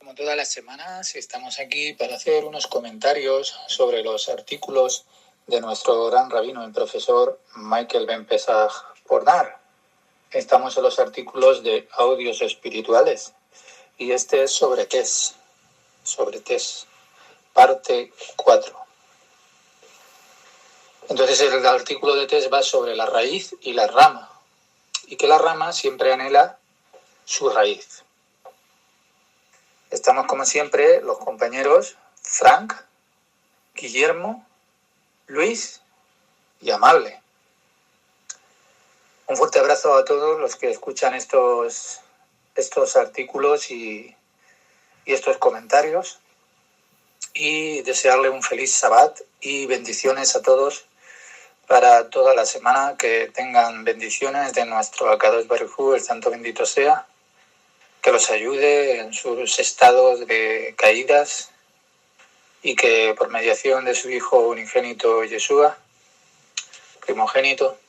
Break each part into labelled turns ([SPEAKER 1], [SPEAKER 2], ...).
[SPEAKER 1] Como todas las semanas, estamos aquí para hacer unos comentarios sobre los artículos de nuestro gran rabino, el profesor Michael Ben Pesach Pornar. Estamos en los artículos de audios espirituales y este es sobre Tes, parte 4. Entonces el artículo de Tes va sobre la raíz y la rama, y que la rama siempre anhela su raíz. Estamos como siempre los compañeros Frank, Guillermo, Luis y Amable. Un fuerte abrazo a todos los que escuchan estos artículos y estos comentarios, y desearle un feliz Shabbat y bendiciones a todos para toda la semana. Que tengan bendiciones de nuestro Akadosh Baruj Hu, el santo bendito sea, que los ayude en sus estados de caídas y que por mediación de su Hijo unigénito Yeshua, primogénito,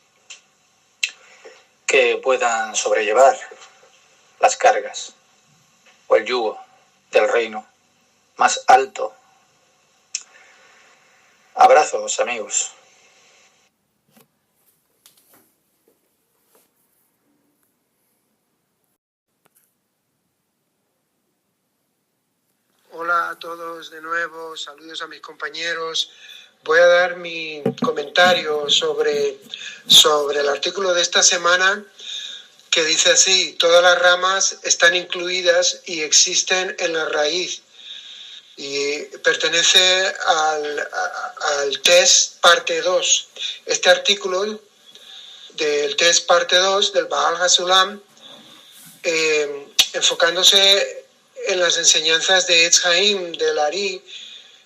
[SPEAKER 1] que puedan sobrellevar las cargas o el yugo del reino más alto. Abrazos, amigos.
[SPEAKER 2] Hola a todos de nuevo, saludos a mis compañeros. Voy a dar mi comentario sobre el artículo de esta semana, que dice así: todas las ramas están incluidas y existen en la raíz, y pertenece al test parte 2. Este artículo del test parte 2 del Baal HaSulam, enfocándose en las enseñanzas de Etz Haim, del Ari,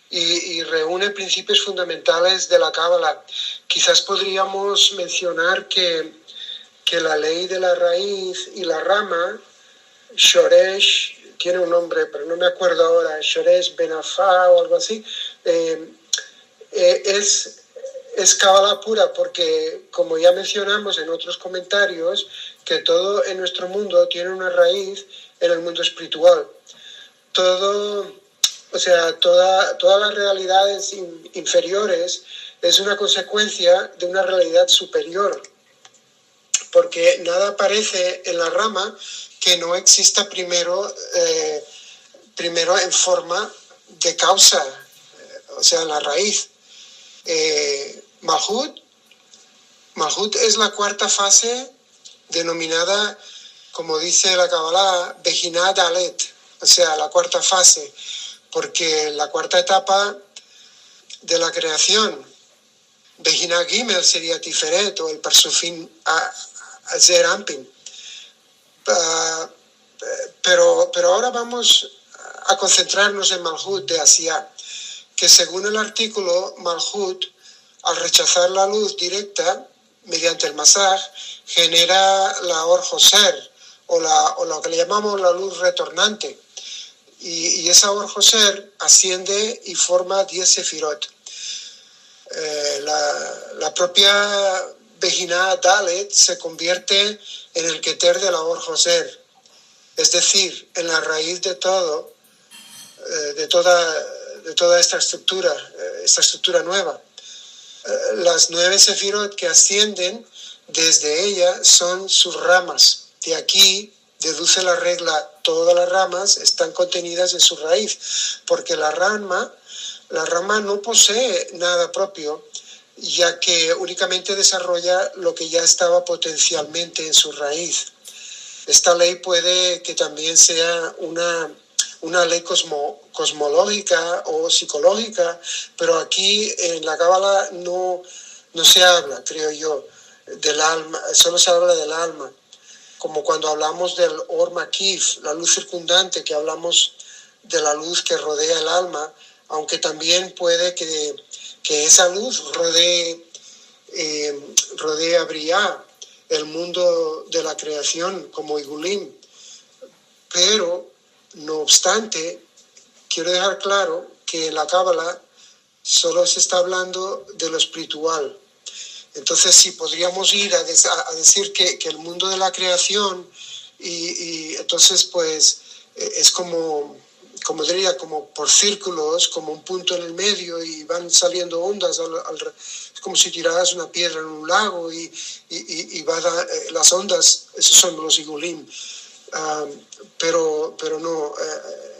[SPEAKER 2] y reúne principios fundamentales de la Cábala. Quizás podríamos mencionar que la ley de la raíz y la rama, Shoresh, tiene un nombre, pero no me acuerdo ahora, Shoresh Benafá o algo así, es Cábala pura, porque, como ya mencionamos en otros comentarios, que todo en nuestro mundo tiene una raíz en el mundo espiritual. Todas las realidades inferiores es una consecuencia de una realidad superior, porque nada aparece en la rama que no exista primero en forma de causa, en la raíz. Malhut es la cuarta fase, denominada, como dice la Kabbalah, Bejinat Alet, la cuarta fase, porque la cuarta etapa de la creación, Bejinat Gimel, sería Tiferet, o el Parsufin Zer Ampin. Pero ahora vamos a concentrarnos en Malhut de Asiá, que según el artículo, Malhut, al rechazar la luz directa mediante el masaj, genera la Or Joser, o lo que le llamamos la luz retornante, y esa Or Joser asciende y forma 10 sefirot. La propia Bejinah Dalet se convierte en el Keter de la Or Joser, es decir, en la raíz de todo, de toda esta estructura nueva. Las 9 sefirot que ascienden desde ella son sus ramas. De aquí deduce la regla: todas las ramas están contenidas en su raíz, porque la rama no posee nada propio, ya que únicamente desarrolla lo que ya estaba potencialmente en su raíz. Esta ley puede que también sea una ley cosmológica o psicológica, pero aquí en la Cábala no se habla, creo yo, del alma, solo se habla del alma, como cuando hablamos del Or Makif, la luz circundante, que hablamos de la luz que rodea el alma, aunque también puede que esa luz rodee a Briá, el mundo de la creación, como Igulim. Pero, no obstante, quiero dejar claro que en la Cábala solo se está hablando de lo espiritual. Entonces, si podríamos ir a decir que el mundo de la creación, y entonces pues es como como diría, como por círculos, como un punto en el medio y van saliendo ondas, es como si tiraras una piedra en un lago y las ondas, esos son los igulim. Pero no,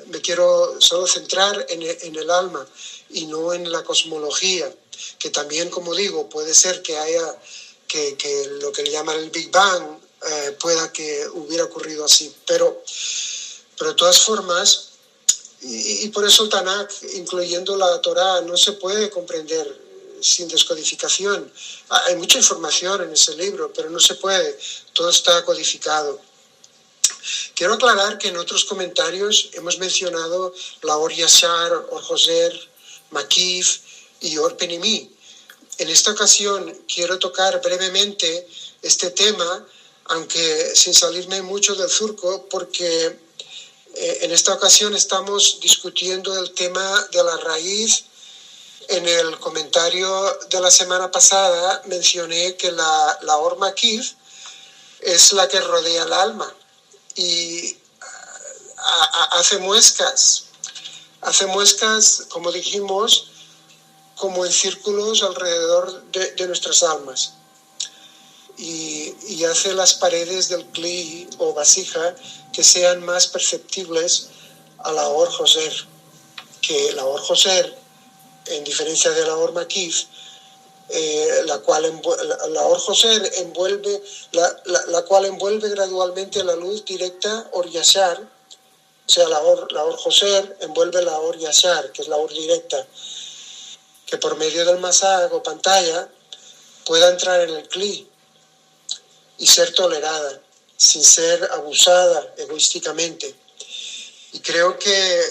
[SPEAKER 2] me quiero solo centrar en el alma y no en la cosmología, que también, como digo, puede ser que haya, que lo que le llaman el Big Bang pueda que hubiera ocurrido así, pero de todas formas, y por eso el Tanakh, incluyendo la Torá, no se puede comprender sin descodificación. Hay mucha información en ese libro, pero no se puede, todo está codificado. Quiero aclarar que en otros comentarios hemos mencionado la Or Yashar, Or Joser, Makif y Or Penimí. En esta ocasión quiero tocar brevemente este tema, aunque sin salirme mucho del surco, porque en esta ocasión estamos discutiendo el tema de la raíz. En el comentario de la semana pasada mencioné que la Or Makif es la que rodea el alma y hace muescas, como dijimos, como en círculos alrededor de nuestras almas. Y hace las paredes del cli o vasija que sean más perceptibles a la Or Joser, que la Or Joser, en diferencia de la Or Makif, la Or Joser envuelve, la cual envuelve gradualmente la luz directa Or Yashar, o sea, la Or Joser envuelve la Or Yashar, que es la Or directa, que por medio del masag o pantalla pueda entrar en el cli y ser tolerada, sin ser abusada egoísticamente. Y creo que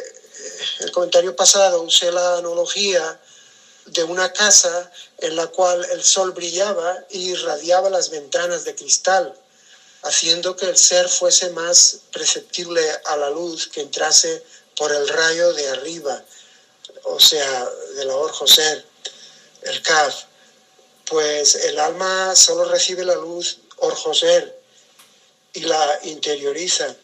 [SPEAKER 2] el comentario pasado usé la analogía de una casa en la cual el sol brillaba y irradiaba las ventanas de cristal, haciendo que el ser fuese más perceptible a la luz que entrase por el rayo de arriba, o sea, de la Or Joser, el Kaf. Pues el alma solo recibe la luz Or Joser y la interioriza.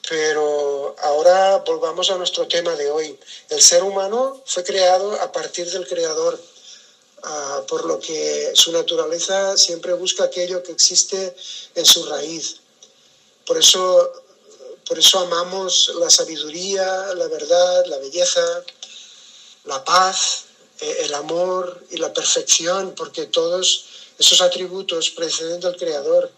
[SPEAKER 2] Pero ahora volvamos a nuestro tema de hoy. El ser humano fue creado a partir del Creador, por lo que su naturaleza siempre busca aquello que existe en su raíz. Por eso amamos la sabiduría, la verdad, la belleza, la paz, el amor y la perfección, porque todos esos atributos proceden del Creador.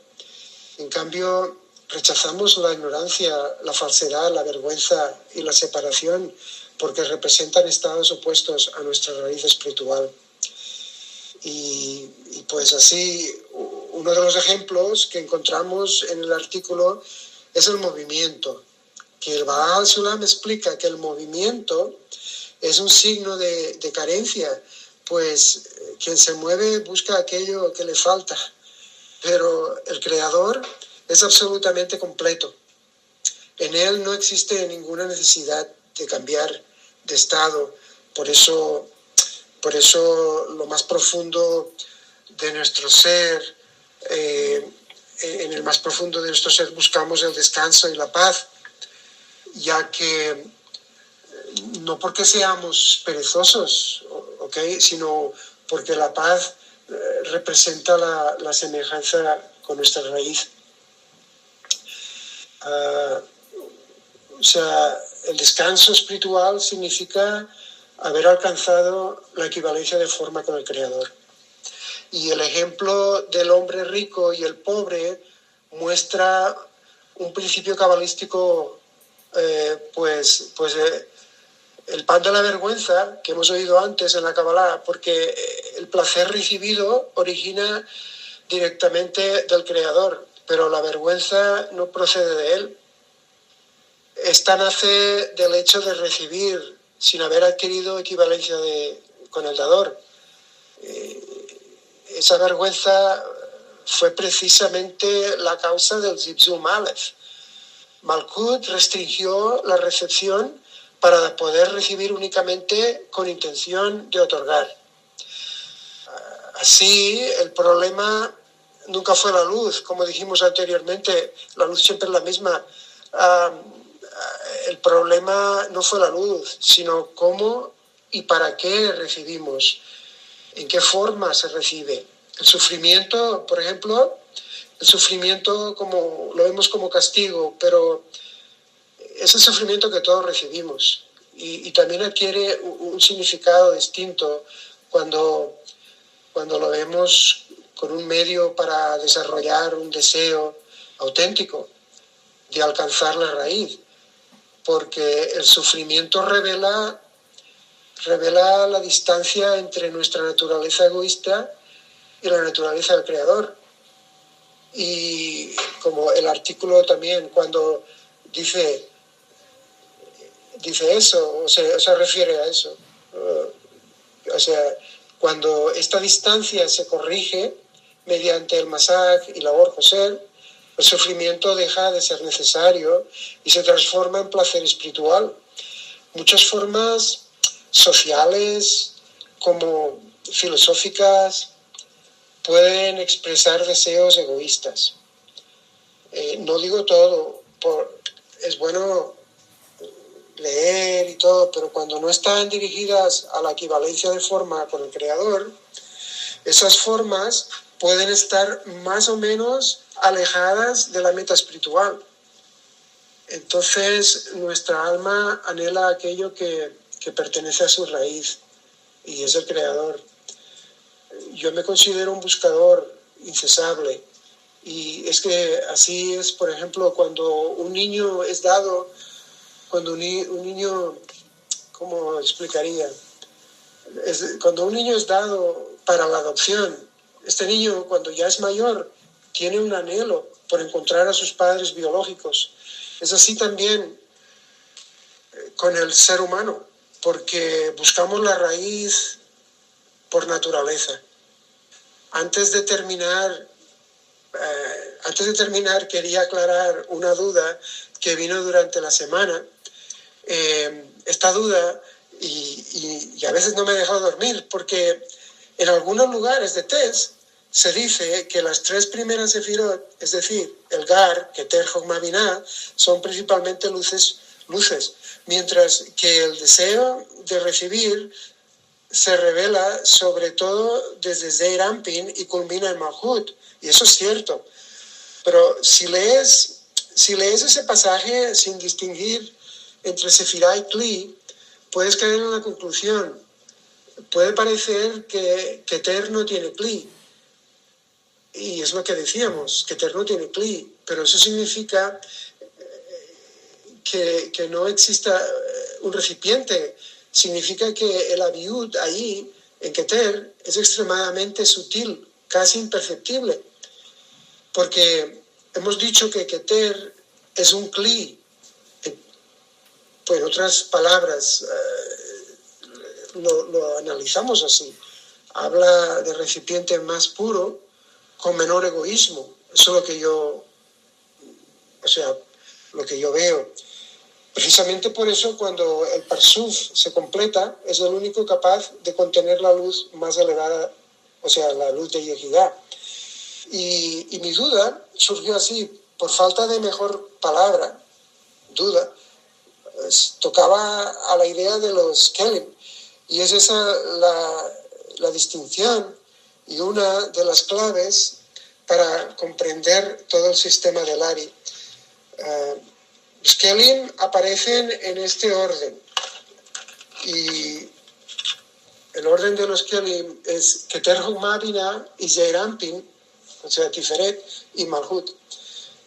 [SPEAKER 2] En cambio, rechazamos la ignorancia, la falsedad, la vergüenza y la separación, porque representan estados opuestos a nuestra raíz espiritual. Y pues así, uno de los ejemplos que encontramos en el artículo es el movimiento, que el Baal Sulam explica que el movimiento es un signo de carencia, pues quien se mueve busca aquello que le falta, pero el Creador es absolutamente completo. En él no existe ninguna necesidad de cambiar de estado. Por eso lo más profundo de nuestro ser, en el más profundo de nuestro ser buscamos el descanso y la paz, ya que no porque seamos perezosos, ¿okay?, sino porque la paz representa la semejanza con nuestra raíz. O sea, el descanso espiritual significa haber alcanzado la equivalencia de forma con el Creador. Y el ejemplo del hombre rico y el pobre muestra un principio cabalístico, el pan de la vergüenza que hemos oído antes en la Kabbalah, porque el placer recibido origina directamente del Creador, pero la vergüenza no procede de él. Esta nace del hecho de recibir sin haber adquirido equivalencia con el dador. Esa vergüenza fue precisamente la causa del Zibzum Aleph. Malkut restringió la recepción para poder recibir únicamente con intención de otorgar. Así, el problema nunca fue la luz, como dijimos anteriormente, la luz siempre es la misma. el problema no fue la luz, sino cómo y para qué recibimos, en qué forma se recibe. El sufrimiento, por ejemplo, el sufrimiento como, lo vemos como castigo, pero es el sufrimiento que todos recibimos y también adquiere un significado distinto cuando lo vemos con un medio para desarrollar un deseo auténtico de alcanzar la raíz, porque el sufrimiento revela la distancia entre nuestra naturaleza egoísta y la naturaleza del Creador. Y como el artículo también, cuando dice eso, o se refiere a eso. O sea, cuando esta distancia se corrige mediante el masaj y la Or Joser, el sufrimiento deja de ser necesario y se transforma en placer espiritual. Muchas formas sociales como filosóficas pueden expresar deseos egoístas. No digo todo, es bueno leer y todo, pero cuando no están dirigidas a la equivalencia de forma con el Creador, esas formas pueden estar más o menos alejadas de la meta espiritual. Entonces nuestra alma anhela aquello que pertenece a su raíz y es el Creador. Yo me considero un buscador incesable y es que así es, por ejemplo, cuando un niño es dado, cuando un niño, ¿cómo explicaría? Cuando un niño es dado para la adopción, este niño cuando ya es mayor tiene un anhelo por encontrar a sus padres biológicos. Es así también con el ser humano, porque buscamos la raíz por naturaleza. Antes de terminar, quería aclarar una duda que vino durante la semana. Esta duda, y a veces no me he dejado dormir, porque en algunos lugares de Tez se dice que las 3 primeras sefirot, es decir, el Gar, Keter, Jokma, Binah, son principalmente luces, mientras que el deseo de recibir se revela sobre todo desde Zeir Anpin y culmina en Malhut, y eso es cierto. Pero si lees ese pasaje sin distinguir entre Sefirah y Kli, puedes caer en la conclusión. Puede parecer que Keter no tiene Kli, y es lo que decíamos, Keter no tiene Kli, pero eso significa que no exista un recipiente. Significa que el abiut ahí, en Keter, es extremadamente sutil, casi imperceptible, porque hemos dicho que Keter es un Kli. Pues en otras palabras, lo analizamos así. Habla de recipiente más puro, con menor egoísmo. Eso es lo que yo veo. Precisamente por eso, cuando el Parsuf se completa, es el único capaz de contener la luz más elevada, o sea, la luz de Yehidá. Y mi duda surgió así, por falta de mejor palabra, duda, tocaba a la idea de los Kelim, y es esa la distinción y una de las claves para comprender todo el sistema del Ari. Los Kelim aparecen en este orden, y el orden de los Kelim es Keter, Jokma, Binah y Zeir Anpin, o sea, Tiferet y Malhut.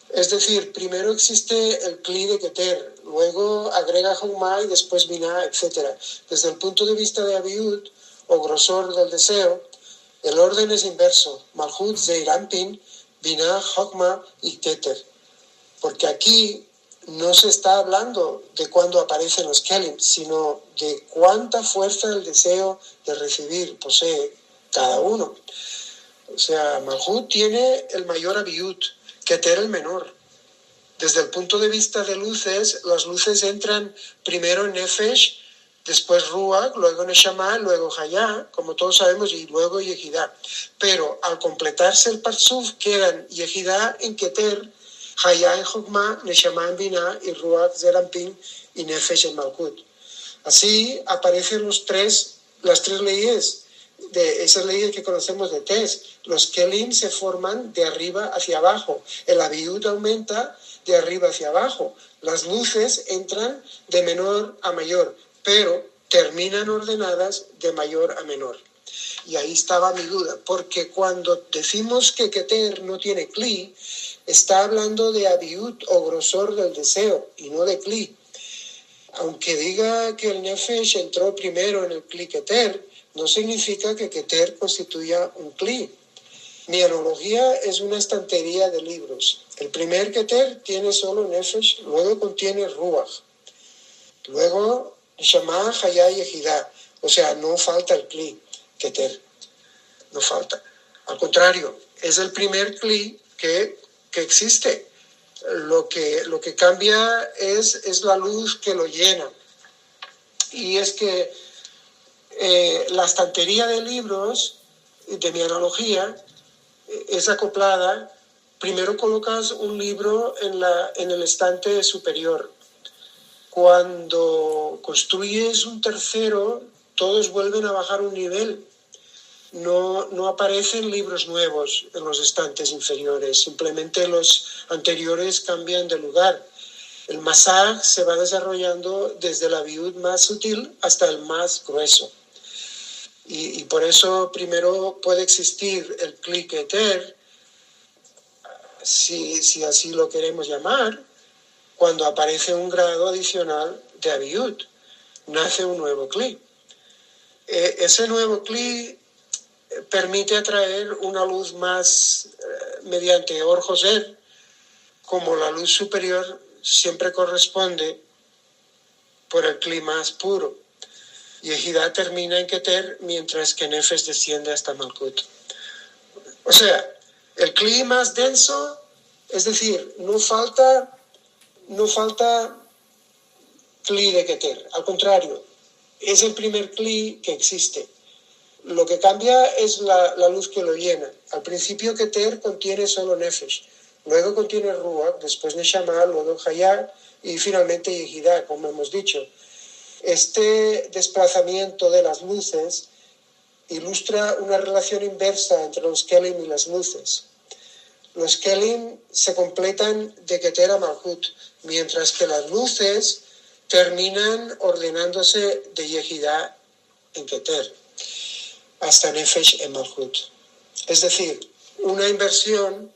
[SPEAKER 2] Es decir, primero existe el Kli de Keter, luego agrega Jokma y después Binah, etc. Desde el punto de vista de Abiut, o grosor del deseo, el orden es inverso: Malhut, Zeir Anpin, Binah, Jokma y Keter. Porque aquí no se está hablando de cuándo aparecen los Kelim, sino de cuánta fuerza el deseo de recibir posee cada uno. O sea, Malhut tiene el mayor Abiut, Keter el menor. Desde el punto de vista de luces, las luces entran primero en Nefesh, después Ruach, luego Neshama, luego Hayá, como todos sabemos, y luego Yehidá. Pero al completarse el Parsuf, quedan Yehidá en Keter Haya en Jokma, Neshama en Binah y Ruach Zerampin y Nefesh en Malkut. Así aparecen las tres leyes, de esas leyes que conocemos de Tes. Los Kelim se forman de arriba hacia abajo. El Abiud aumenta de arriba hacia abajo. Las luces entran de menor a mayor, pero terminan ordenadas de mayor a menor. Y ahí estaba mi duda, porque cuando decimos que Keter no tiene Kli, está hablando de Abiud o grosor del deseo y no de Kli. Aunque diga que el Nefesh entró primero en el Kli Keter, no significa que Keter constituya un Kli. Mi analogía es una estantería de libros. El primer Keter tiene solo Nefesh, luego contiene Ruach. Luego Neshama, Hayá y Ejidá. O sea, no falta el Kli Keter. No falta. Al contrario, es el primer Kli que existe. Lo que cambia es la luz que lo llena. Y es que la estantería de libros, de mi analogía, es acoplada. Primero colocas un libro en el estante superior. Cuando construyes un tercero, todos vuelven a bajar un nivel. No aparecen libros nuevos en los estantes inferiores, simplemente los anteriores cambian de lugar. El masaj se va desarrollando desde la viud más sutil hasta el más grueso. Y por eso primero puede existir el Kli Keter, si así lo queremos llamar, cuando aparece un grado adicional de aviud. Nace un nuevo Kli. Ese nuevo Kli permite atraer una luz más mediante Or Joser, como la luz superior siempre corresponde por el Kli más puro. Y Ejidá termina en Keter, mientras que Nefesh desciende hasta Malkut. O sea, el Kli más denso, es decir, no falta Kli de Keter. Al contrario, es el primer Kli que existe. Lo que cambia es la luz que lo llena. Al principio Keter contiene solo Nefesh, luego contiene Ruach, después Neshama, luego Hayá y finalmente Yehidá, como hemos dicho. Este desplazamiento de las luces ilustra una relación inversa entre los Kelim y las luces. Los Kelim se completan de Keter a Malkut, mientras que las luces terminan ordenándose de Yehidá en Keter hasta Nefesh en Malkut. Es decir, una inversión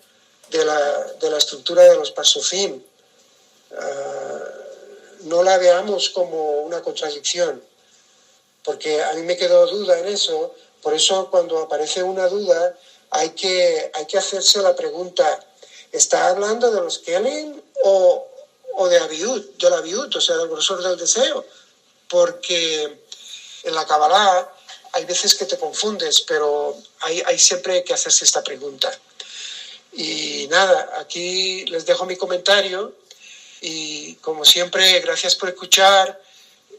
[SPEAKER 2] de la estructura de los Pasufim. No la veamos como una contradicción, porque a mí me quedó duda en eso. Por eso cuando aparece una duda hay que hacerse la pregunta, ¿está hablando de los Kelim o de Abiud, del Abiud, o sea, del grosor del deseo? Porque en la Kabbalah hay veces que te confundes, pero hay siempre que hacerse esta pregunta. Y nada, aquí les dejo mi comentario y como siempre, gracias por escuchar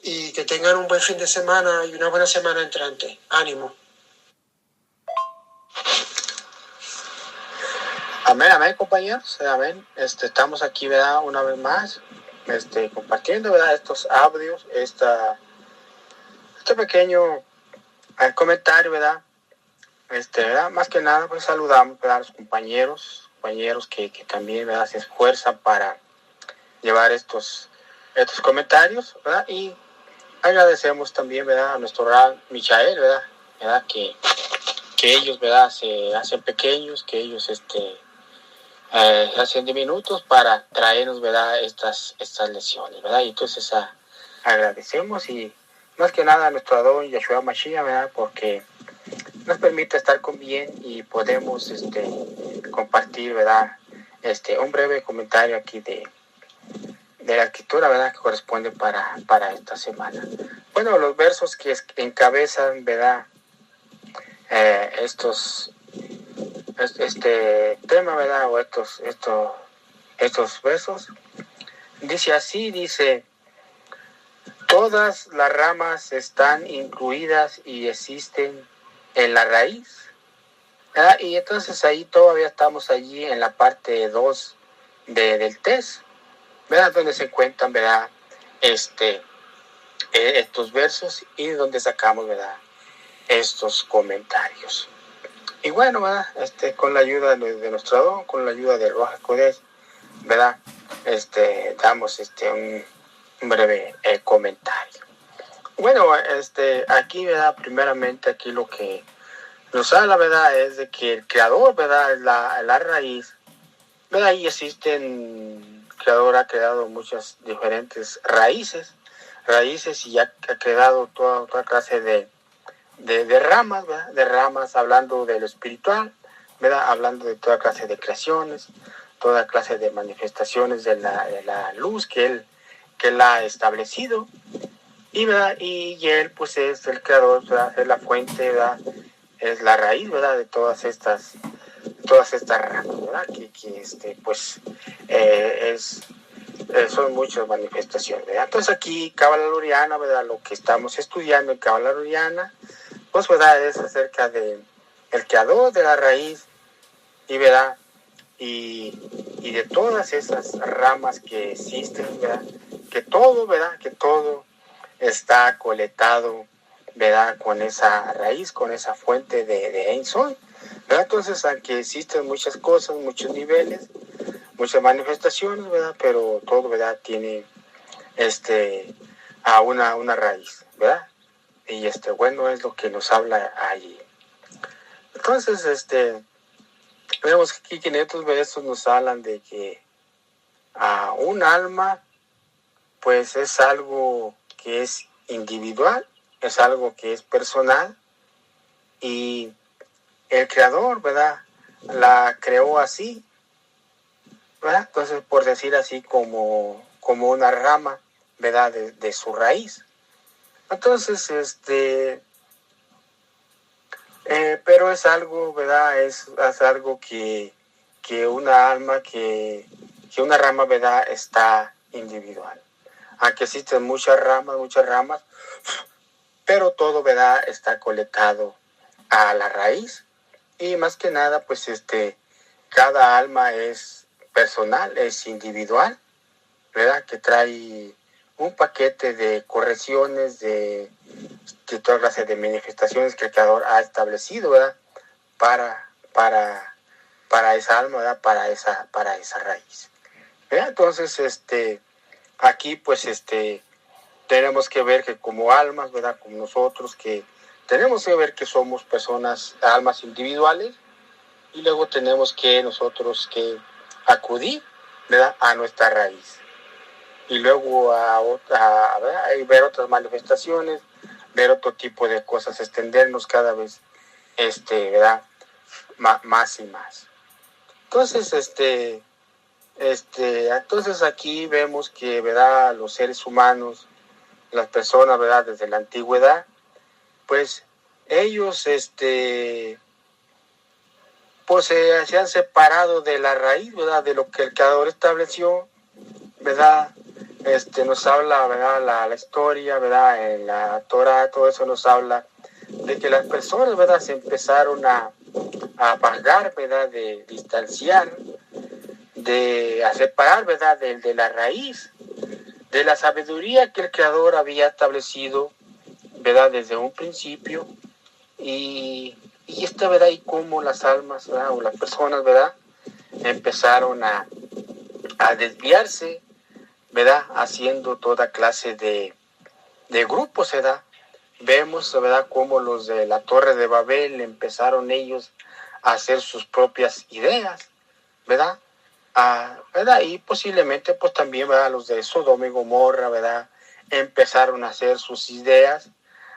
[SPEAKER 2] y que tengan un buen fin de semana y una buena semana entrante. Ánimo.
[SPEAKER 1] Amén, amén, compañeros. Amén. Estamos aquí, ¿verdad? Una vez más, compartiendo, ¿verdad? Estos audios, este pequeño comentario, ¿verdad? ¿Verdad? Más que nada, pues saludamos, ¿verdad? A los compañeros que también, ¿verdad? Se esfuerzan para llevar estos comentarios, ¿verdad? Y agradecemos también, ¿verdad? A nuestro Rab Michael, ¿verdad? Que ellos, ¿verdad? Se hacen pequeños, que ellos, se hacen diminutos para traernos, ¿verdad? Estas lecciones, ¿verdad? Y entonces agradecemos y más que nada a nuestro Adón Yeshua Mashiach, ¿verdad? Porque nos permite estar con bien y podemos compartir, ¿verdad? Un breve comentario aquí de la escritura, ¿verdad? Que corresponde para esta semana. Bueno, los versos que encabezan, ¿verdad? Este tema, ¿verdad? O estos versos. Dice, todas las ramas están incluidas y existen en la raíz. ¿Verdad? Y entonces ahí todavía estamos allí en la parte 2
[SPEAKER 3] del TES, ¿verdad? Donde se cuentan, ¿verdad? Estos versos y donde sacamos, ¿verdad? Estos comentarios. Y bueno, ¿verdad? Con la ayuda de nuestro don, con la ayuda de Ruach HaKodesh, ¿verdad? Damos un breve comentario. Bueno, aquí, ¿verdad? Primeramente aquí lo que nos habla, ¿verdad? Es de que el creador, ¿verdad? Es la raíz, ¿verdad? Y el creador ha creado muchas diferentes raíces y ha creado toda clase de ramas, ¿verdad? De ramas, hablando de lo espiritual, ¿verdad? Hablando de toda clase de creaciones, toda clase de manifestaciones de la luz que él ha establecido. Y, ¿verdad? Y él, pues, es el creador, ¿verdad? Es la fuente, ¿verdad? Es la raíz, ¿verdad? De todas estas ramas, ¿verdad? Pues, son muchas manifestaciones, ¿verdad? Entonces aquí, Cábala Luriana, ¿verdad? Lo que estamos estudiando en Cábala Luriana, pues, ¿verdad? Es acerca de el creador de la raíz, y, ¿verdad? Y de todas esas ramas que existen, ¿verdad? Que todo, ¿verdad? Que todo está coletado, ¿verdad? Con esa raíz, con esa fuente de Ein Sof, ¿verdad? Entonces, aunque existen muchas cosas, muchos niveles, muchas manifestaciones, ¿verdad? Pero todo, ¿verdad? Tiene a una raíz, ¿verdad? Y bueno, es lo que nos habla allí. Entonces, vemos aquí que en estos versos nos hablan de que a un alma, pues, es algo que es individual, es algo que es personal, y el creador, ¿verdad? La creó así, ¿verdad? Entonces, por decir así, como una rama, ¿verdad? De su raíz. Entonces, pero es algo, ¿verdad? Es algo que una alma, que una rama, ¿verdad? Está individual. Aunque existen muchas ramas, pero todo, ¿verdad? Está colectado a la raíz. Y más que nada, pues, cada alma es personal, es individual, ¿verdad? Que trae un paquete de correcciones, de toda clase de manifestaciones que el creador ha establecido, ¿verdad? Para esa alma, ¿verdad? Para esa raíz, ¿verdad? Entonces, aquí, pues, tenemos que ver que como almas, ¿verdad? Como nosotros, que tenemos que ver que somos personas, almas individuales, y luego tenemos que nosotros que acudir, ¿verdad? A nuestra raíz. Y luego a ver otras manifestaciones, ver otro tipo de cosas, extendernos cada vez, ¿verdad? Más y más. Entonces, entonces aquí vemos que, ¿verdad? Los seres humanos, las personas, ¿verdad? Desde la antigüedad, pues ellos, pues se han separado de la raíz, ¿verdad? De lo que el creador estableció, ¿verdad? Nos habla, ¿verdad? La historia, ¿verdad? En la Torah, todo eso nos habla de que las personas, ¿verdad? Se empezaron a apagar, ¿verdad? De distanciar, a separar, ¿verdad? De la raíz, de la sabiduría que el creador había establecido, ¿verdad? Desde un principio. Y ¿verdad? Y cómo las almas, ¿verdad? O las personas, ¿verdad? Empezaron a desviarse, ¿verdad? Haciendo toda clase de grupos, ¿verdad? Vemos, ¿verdad? Cómo los de la Torre de Babel empezaron ellos a hacer sus propias ideas, ¿verdad? ¿Verdad? Y posiblemente, pues también, ¿verdad? Los de Sodoma y Gomorra, ¿verdad? Empezaron a hacer sus ideas.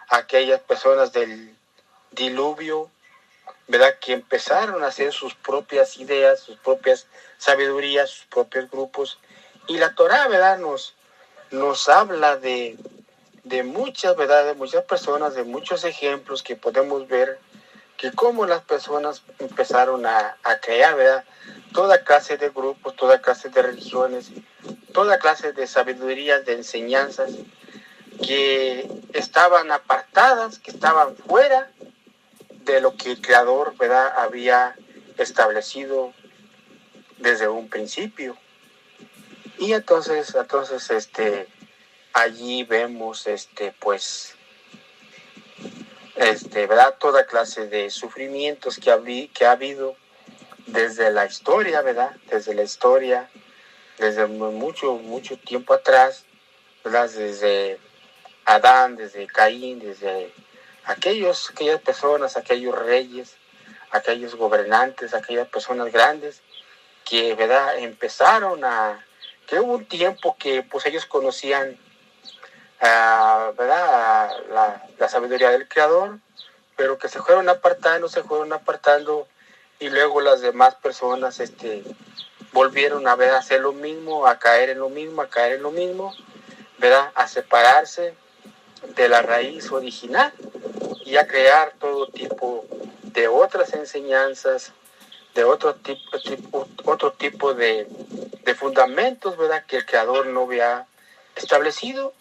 [SPEAKER 3] Aquellas personas del diluvio, ¿verdad? Que empezaron a hacer sus propias ideas, sus propias sabidurías, sus propios grupos. Y la Torá, ¿verdad? Nos habla de muchas, ¿verdad? De muchas personas, de muchos ejemplos que podemos ver, que cómo las personas empezaron a crear, ¿verdad? Toda clase de grupos, toda clase de religiones, toda clase de sabidurías, de enseñanzas, que estaban apartadas, que estaban fuera de lo que el creador, ¿verdad? Había establecido desde un principio, Y entonces, allí vemos, pues, ¿verdad? Toda clase de sufrimientos que ha habido desde la historia, ¿verdad? Desde mucho, mucho tiempo atrás, ¿verdad? Desde Adán, desde Caín, desde aquellas personas, aquellos reyes, aquellos gobernantes, aquellas personas grandes que, ¿verdad? Que hubo un tiempo que pues ellos conocían, ¿verdad? La sabiduría del Creador, pero que se fueron apartando y luego las demás personas volvieron a ver, a hacer lo mismo, a caer en lo mismo, ¿verdad? A separarse de la raíz original y a crear todo tipo de otras enseñanzas, de otro tipo de fundamentos, ¿verdad? Que el Creador no había establecido.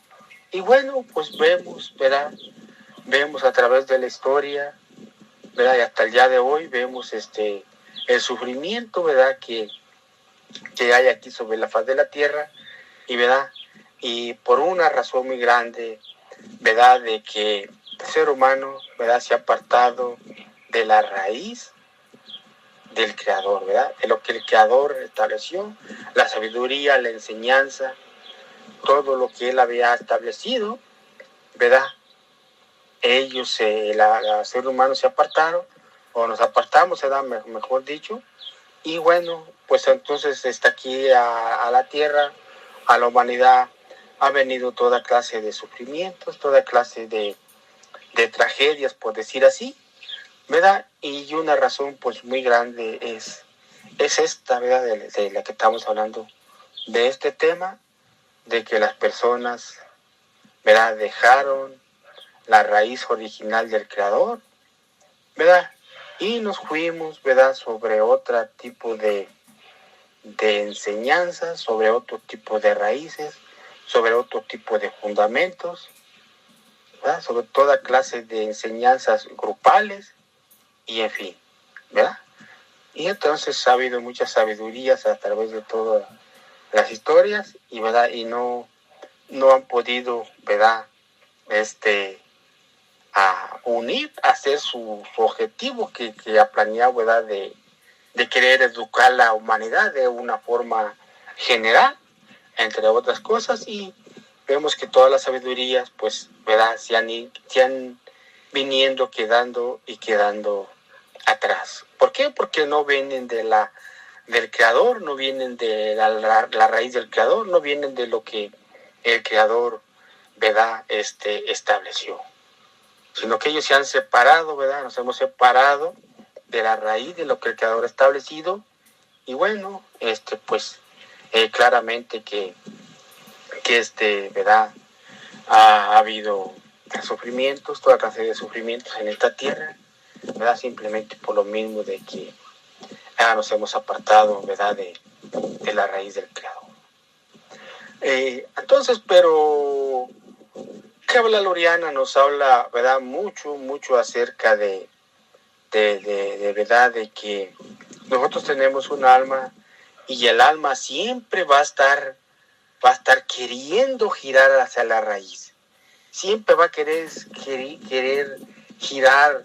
[SPEAKER 3] Y bueno, pues vemos, ¿verdad? Vemos a través de la historia, ¿verdad? Y hasta el día de hoy vemos el sufrimiento, ¿verdad? Que hay aquí sobre la faz de la tierra, y ¿verdad? Y por una razón muy grande, ¿verdad? De que el ser humano, ¿verdad? Se ha apartado de la raíz del Creador, ¿verdad? De lo que el Creador estableció, la sabiduría, la enseñanza, todo lo que Él había establecido, ¿verdad? Ellos, el ser humano se apartaron, o nos apartamos, ¿verdad? Mejor dicho, y bueno, pues entonces está aquí a la tierra, a la humanidad, ha venido toda clase de sufrimientos, toda clase de tragedias, por decir así, ¿verdad? Y una razón pues muy grande es esta, ¿verdad? De la que estamos hablando, de este tema, de que las personas, ¿verdad? Dejaron la raíz original del Creador, ¿verdad? Y nos fuimos, ¿verdad? Sobre otro tipo de enseñanzas, sobre otro tipo de raíces, sobre otro tipo de fundamentos, ¿verdad? Sobre toda clase de enseñanzas grupales y en fin, ¿verdad? Y entonces ha habido muchas sabidurías a través de todas las historias y, ¿verdad? Y no han podido, ¿verdad? A unir, a hacer su objetivo que ha planeado, ¿verdad? De querer educar a la humanidad de una forma general, entre otras cosas, y vemos que todas las sabidurías, pues, ¿verdad? Se han viniendo, quedando atrás. ¿Por qué? Porque no vienen del Creador, no vienen de la raíz del Creador, no vienen de lo que el Creador, ¿verdad? Estableció, sino que ellos se han separado, ¿verdad? Nos hemos separado de la raíz de lo que el Creador ha establecido, y bueno, pues claramente que ¿verdad? Ha habido sufrimientos, toda clase de sufrimientos en esta tierra, ¿verdad? Simplemente por lo mismo de que nos hemos apartado, ¿verdad? De la raíz del Creador. Entonces, pero ¿qué habla Loriana? Nos habla, ¿verdad? Mucho, mucho acerca de verdad, de que nosotros tenemos un alma y el alma siempre va a estar queriendo girar hacia la raíz. Siempre va a querer girar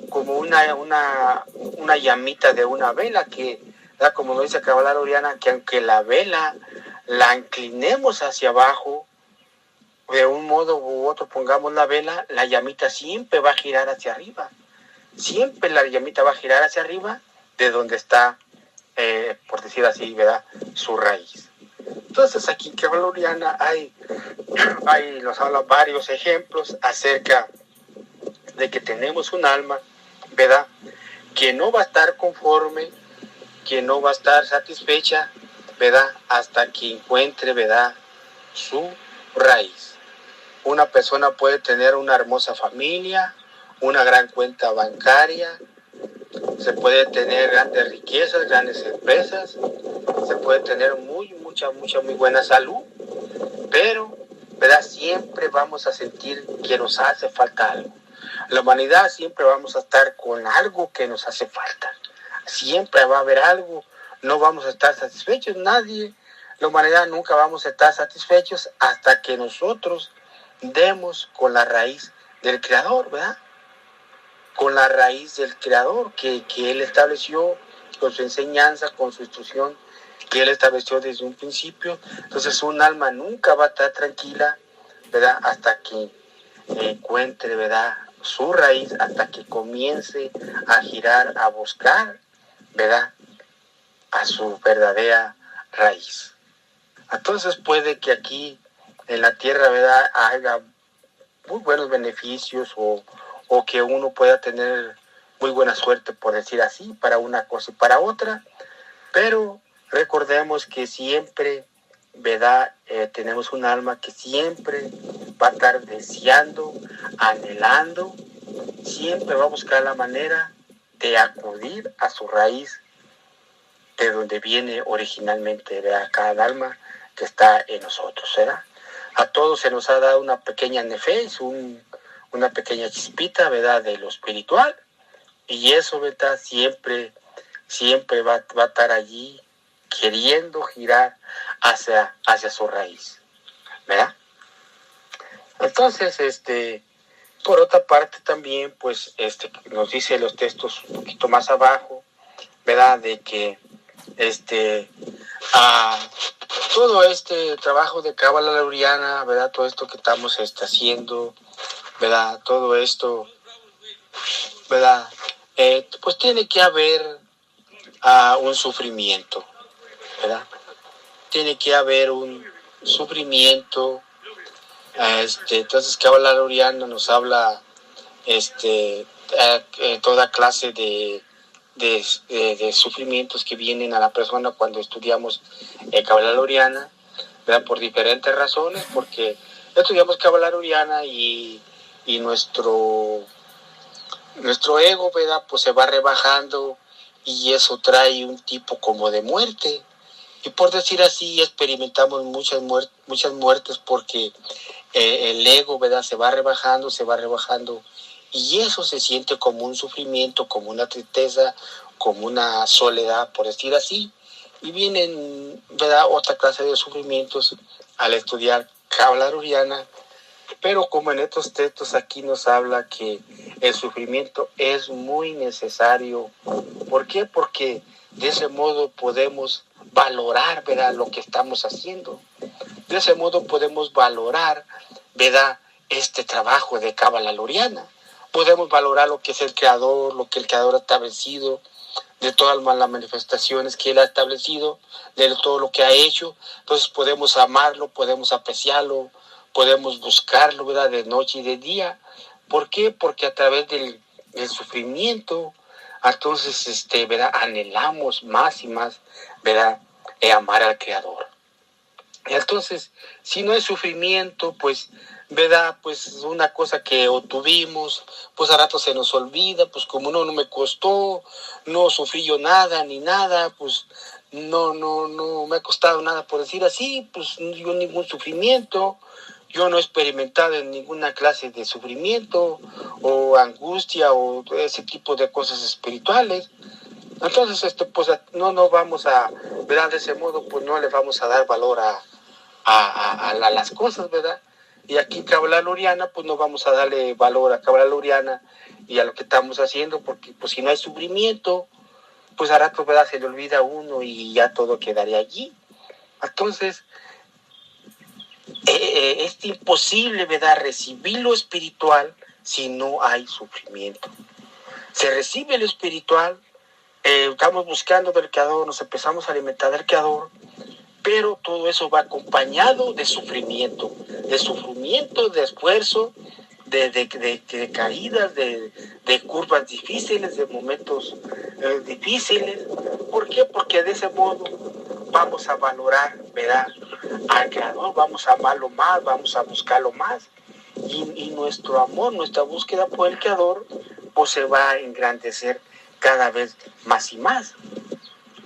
[SPEAKER 3] como una llamita de una vela que, ¿verdad? Como nos dice Kabbalah Loriana, que aunque la vela la inclinemos hacia abajo, de un modo u otro pongamos la vela, la llamita siempre va a girar hacia arriba. Siempre la llamita va a girar hacia arriba de donde está, por decir así, ¿verdad? Su raíz. Entonces aquí en Kabbalah Loriana nos habla varios ejemplos acerca de que tenemos un alma, ¿verdad? Que no va a estar conforme, que no va a estar satisfecha, ¿verdad? Hasta que encuentre, ¿verdad? Su raíz. Una persona puede tener una hermosa familia, una gran cuenta bancaria, se puede tener grandes riquezas, grandes empresas, se puede tener mucha, muy buena salud, pero, ¿verdad? Siempre vamos a sentir que nos hace falta algo. La humanidad siempre vamos a estar con algo que nos hace falta. Siempre va a haber algo, no vamos a estar satisfechos, nadie. la humanidad nunca vamos a estar satisfechos hasta que nosotros demos con la raíz del Creador, ¿verdad? Con la raíz del Creador que Él estableció con su enseñanza, con su instrucción, que Él estableció desde un principio. Entonces un alma nunca va a estar tranquila, ¿verdad? Hasta que encuentre, ¿verdad?, su raíz, hasta que comience a girar, a buscar, ¿verdad?, a su verdadera raíz. Entonces puede que aquí en la tierra, ¿verdad?, haya muy buenos beneficios o que uno pueda tener muy buena suerte, por decir así, para una cosa y para otra, pero recordemos que siempre, ¿verdad?, tenemos un alma que siempre va a estar deseando, anhelando, siempre va a buscar la manera de acudir a su raíz, de donde viene originalmente, ¿verdad?, cada alma que está en nosotros, ¿verdad? A todos se nos ha dado una pequeña nefes, una pequeña chispita, ¿verdad?, de lo espiritual, y eso, ¿verdad?, siempre va a estar allí queriendo girar hacia su raíz, ¿verdad? Entonces, por otra parte también, pues, nos dice los textos un poquito más abajo, ¿verdad?, de que, todo este trabajo de Cábala Lauriana, ¿verdad?, todo esto que estamos haciendo, ¿verdad?, todo esto, ¿verdad?, pues tiene que haber un sufrimiento, ¿verdad? Tiene que haber un sufrimiento. Entonces Cábala Lauriana nos habla toda clase de sufrimientos que vienen a la persona cuando estudiamos Cábala Lauriana, ¿verdad?, por diferentes razones, porque estudiamos Cábala Lauriana y nuestro ego, ¿verdad?, pues se va rebajando, y eso trae un tipo como de muerte. Y por decir así, experimentamos muchas muertes porque el ego, ¿verdad?, se va rebajando, y eso se siente como un sufrimiento, como una tristeza, como una soledad, por decir así. Y vienen, ¿verdad?, otra clase de sufrimientos al estudiar Cábala Lauriana. Pero como en estos textos aquí nos habla que el sufrimiento es muy necesario. ¿Por qué? Porque de ese modo podemos valorar, ¿verdad?, lo que estamos haciendo. De ese modo podemos valorar, ¿verdad?, este trabajo de Cábala Lauriana. Podemos valorar lo que es el Creador, lo que el Creador ha establecido, de todas las manifestaciones que Él ha establecido, de todo lo que ha hecho. Entonces podemos amarlo, podemos apreciarlo, podemos buscarlo, ¿verdad?, de noche y de día. ¿Por qué? Porque a través del sufrimiento, entonces, ¿verdad?, anhelamos más y más, ¿verdad?, amar al Creador. Y entonces, si no hay sufrimiento, pues, ¿verdad?, pues una cosa que obtuvimos, pues a rato se nos olvida, pues como no me costó, no sufrí yo nada, ni nada, pues no me ha costado nada, por decir así, pues yo ningún sufrimiento, yo no he experimentado en ninguna clase de sufrimiento o angustia o ese tipo de cosas espirituales. Entonces, pues no vamos a, ¿verdad?, de ese modo, pues no le vamos a dar valor a las cosas, ¿verdad? Y aquí en Cábala Lauriana, pues no vamos a darle valor a Cábala Lauriana y a lo que estamos haciendo, porque pues si no hay sufrimiento, pues a rato, ¿verdad?, se le olvida a uno y ya todo quedaría allí. Entonces, es imposible, ¿verdad?, recibir lo espiritual si no hay sufrimiento. Se recibe lo espiritual, estamos buscando del Creador, nos empezamos a alimentar del Creador, pero todo eso va acompañado de sufrimiento, de esfuerzo, de caídas, de curvas difíciles, de momentos difíciles. ¿Por qué? Porque de ese modo vamos a valorar, ¿verdad?, al Creador, vamos a amarlo más, vamos a buscarlo más. Y nuestro amor, nuestra búsqueda por el Creador, pues se va a engrandecer cada vez más y más.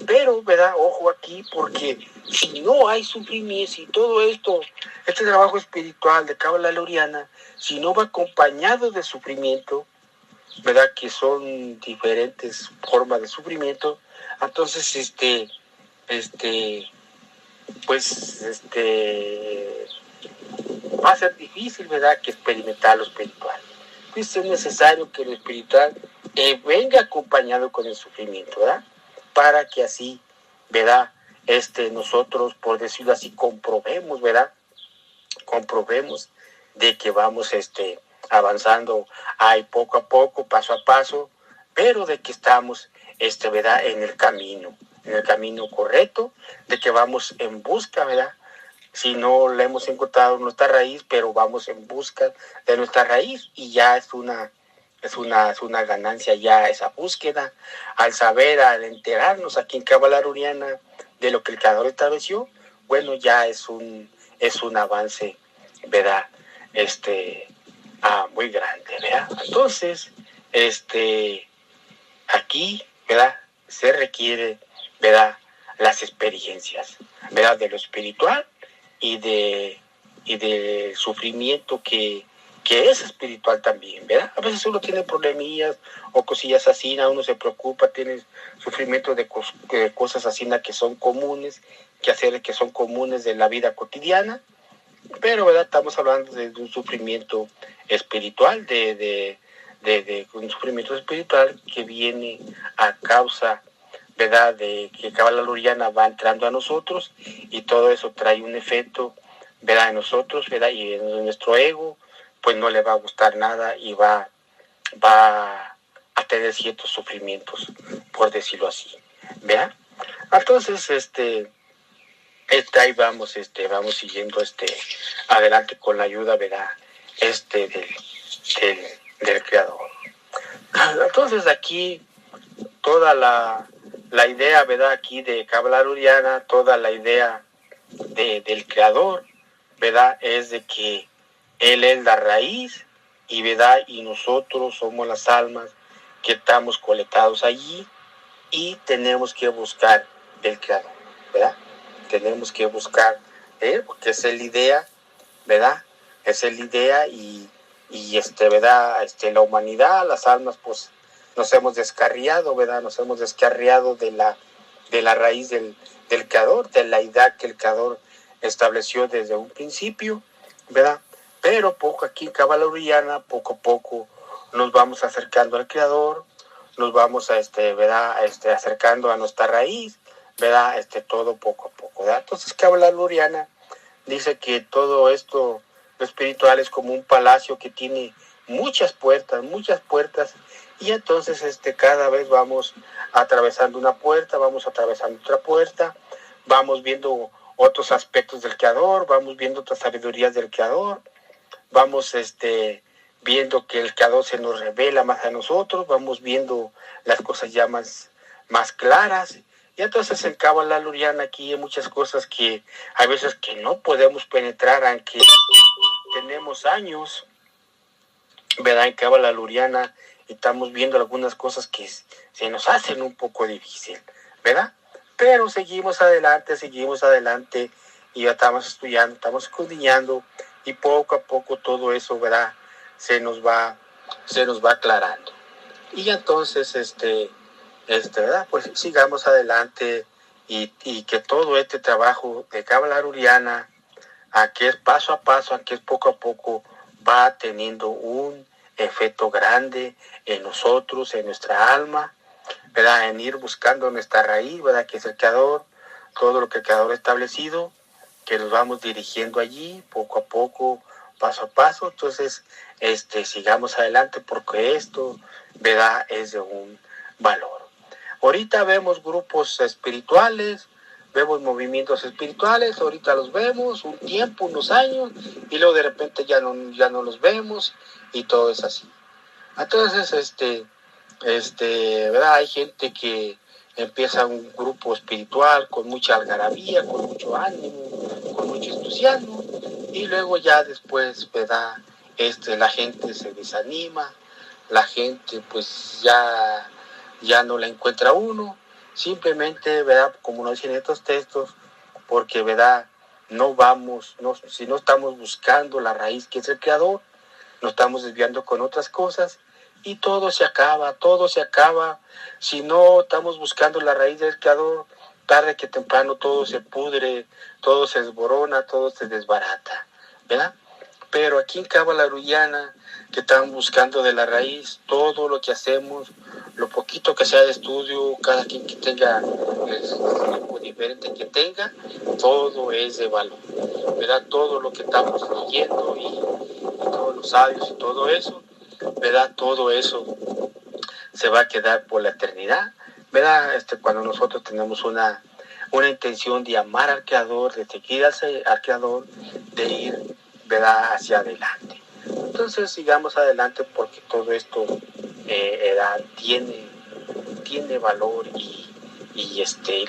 [SPEAKER 3] Pero, ¿verdad?, ojo aquí, porque si no hay sufrimiento, si todo esto, este trabajo espiritual de Cábala Lauriana, si no va acompañado de sufrimiento, ¿verdad?, que son diferentes formas de sufrimiento, entonces, pues va a ser difícil, ¿verdad?, que experimentar lo espiritual. Pues es necesario que lo espiritual venga acompañado con el sufrimiento, ¿verdad? Para que así, ¿verdad?, nosotros, por decirlo así, comprobemos, ¿verdad?, comprobemos de que vamos avanzando ahí poco a poco, paso a paso, pero de que estamos ¿verdad?, en el camino correcto, de que vamos en busca, ¿verdad? Si no le hemos encontrado nuestra raíz, pero vamos en busca de nuestra raíz, y ya es una ganancia ya esa búsqueda, al saber, al enterarnos aquí en Cábala Aruriana de lo que el Creador estableció. Bueno, ya es un avance, ¿verdad? Muy grande, ¿verdad? Entonces, aquí, ¿verdad?, se requiere, ¿verdad?, las experiencias, ¿verdad?, de lo espiritual y de sufrimiento que es espiritual también, ¿verdad? A veces uno tiene problemillas o cosillas así, uno se preocupa, tiene sufrimiento de cosas así que son comunes, que son comunes de la vida cotidiana, pero, ¿verdad?, estamos hablando de un sufrimiento espiritual, de un sufrimiento espiritual que viene a causa, ¿verdad?, de que Cábala Aruriana va entrando a nosotros, y todo eso trae un efecto, ¿verdad?, en nosotros, ¿verdad?, y en nuestro ego, pues no le va a gustar nada y va a tener ciertos sufrimientos, por decirlo así, ¿verdad? Entonces, ahí vamos, vamos siguiendo adelante con la ayuda, ¿verdad?, del Creador. Entonces aquí toda la idea, ¿verdad?, aquí de Cábala Aruriana, toda la idea del Creador, ¿verdad?, es de que Él es la raíz, y, ¿verdad?, y nosotros somos las almas que estamos colectados allí, y tenemos que buscar el Creador, ¿verdad? Tenemos que buscar Él, porque esa es la idea, ¿verdad? Esa es la idea, y ¿verdad?, la humanidad, las almas, pues nos hemos descarriado, ¿verdad? Nos hemos descarriado de la raíz del Creador, de la idea que el Creador estableció desde un principio, ¿verdad? Pero aquí en Cábala Aruriana, poco a poco nos vamos acercando al Creador, nos vamos ¿verdad?, acercando a nuestra raíz, ¿verdad? Todo poco a poco, ¿verdad? Entonces Cábala Aruriana dice que todo esto, lo espiritual, es como un palacio que tiene muchas puertas, y entonces cada vez vamos atravesando una puerta, vamos atravesando otra puerta, vamos viendo otros aspectos del Creador, vamos viendo otras sabidurías del Creador, vamos viendo que el Creador se nos revela más a nosotros, vamos viendo las cosas ya más claras. Y entonces en Cábala Aruriana aquí hay muchas cosas que hay veces que no podemos penetrar, aunque tenemos años, ¿verdad?, en Cábala Aruriana, estamos viendo algunas cosas que se nos hacen un poco difícil, ¿verdad? Pero seguimos adelante, y ya estamos estudiando, estamos escudriñando, y poco a poco todo eso, ¿verdad?, se nos va aclarando. Y entonces, ¿verdad?, pues sigamos adelante, y que todo este trabajo de Cábala Aruriana, aquí es paso a paso, aquí es poco a poco, va teniendo un efecto grande en nosotros, en nuestra alma, ¿verdad?, en ir buscando nuestra raíz, ¿verdad?, que es el Creador, todo lo que el Creador ha establecido, que nos vamos dirigiendo allí, poco a poco, paso a paso. Entonces, sigamos adelante, porque esto, ¿verdad?, es de un valor. Ahorita vemos grupos espirituales, vemos movimientos espirituales, ahorita los vemos un tiempo, unos años, y luego de repente ya no los vemos, y todo es así. Entonces, ¿verdad?, hay gente que empieza un grupo espiritual con mucha algarabía, con mucho ánimo, con mucho entusiasmo, y luego ya después, ¿verdad?, la gente se desanima, la gente pues ya no la encuentra uno, simplemente, ¿verdad?, como nos dicen estos textos, porque, ¿verdad?, si no estamos buscando la raíz que es el Creador, nos estamos desviando con otras cosas, y todo se acaba. Si no estamos buscando la raíz del Creador, tarde que temprano todo se pudre, todo se desborona, todo se desbarata, ¿verdad? Pero aquí en Cábala Arellana, que están buscando de la raíz todo lo que hacemos, lo poquito que sea de estudio, cada quien que tenga el tiempo diferente que tenga, todo es de valor, ¿verdad? Todo lo que estamos leyendo y todos los sabios y todo eso, ¿verdad? Todo eso se va a quedar por la eternidad, ¿verdad? Cuando nosotros tenemos una intención de amar al Creador, de seguir al Creador, de ir, ¿verdad?, hacia adelante. Entonces sigamos adelante porque todo esto tiene valor y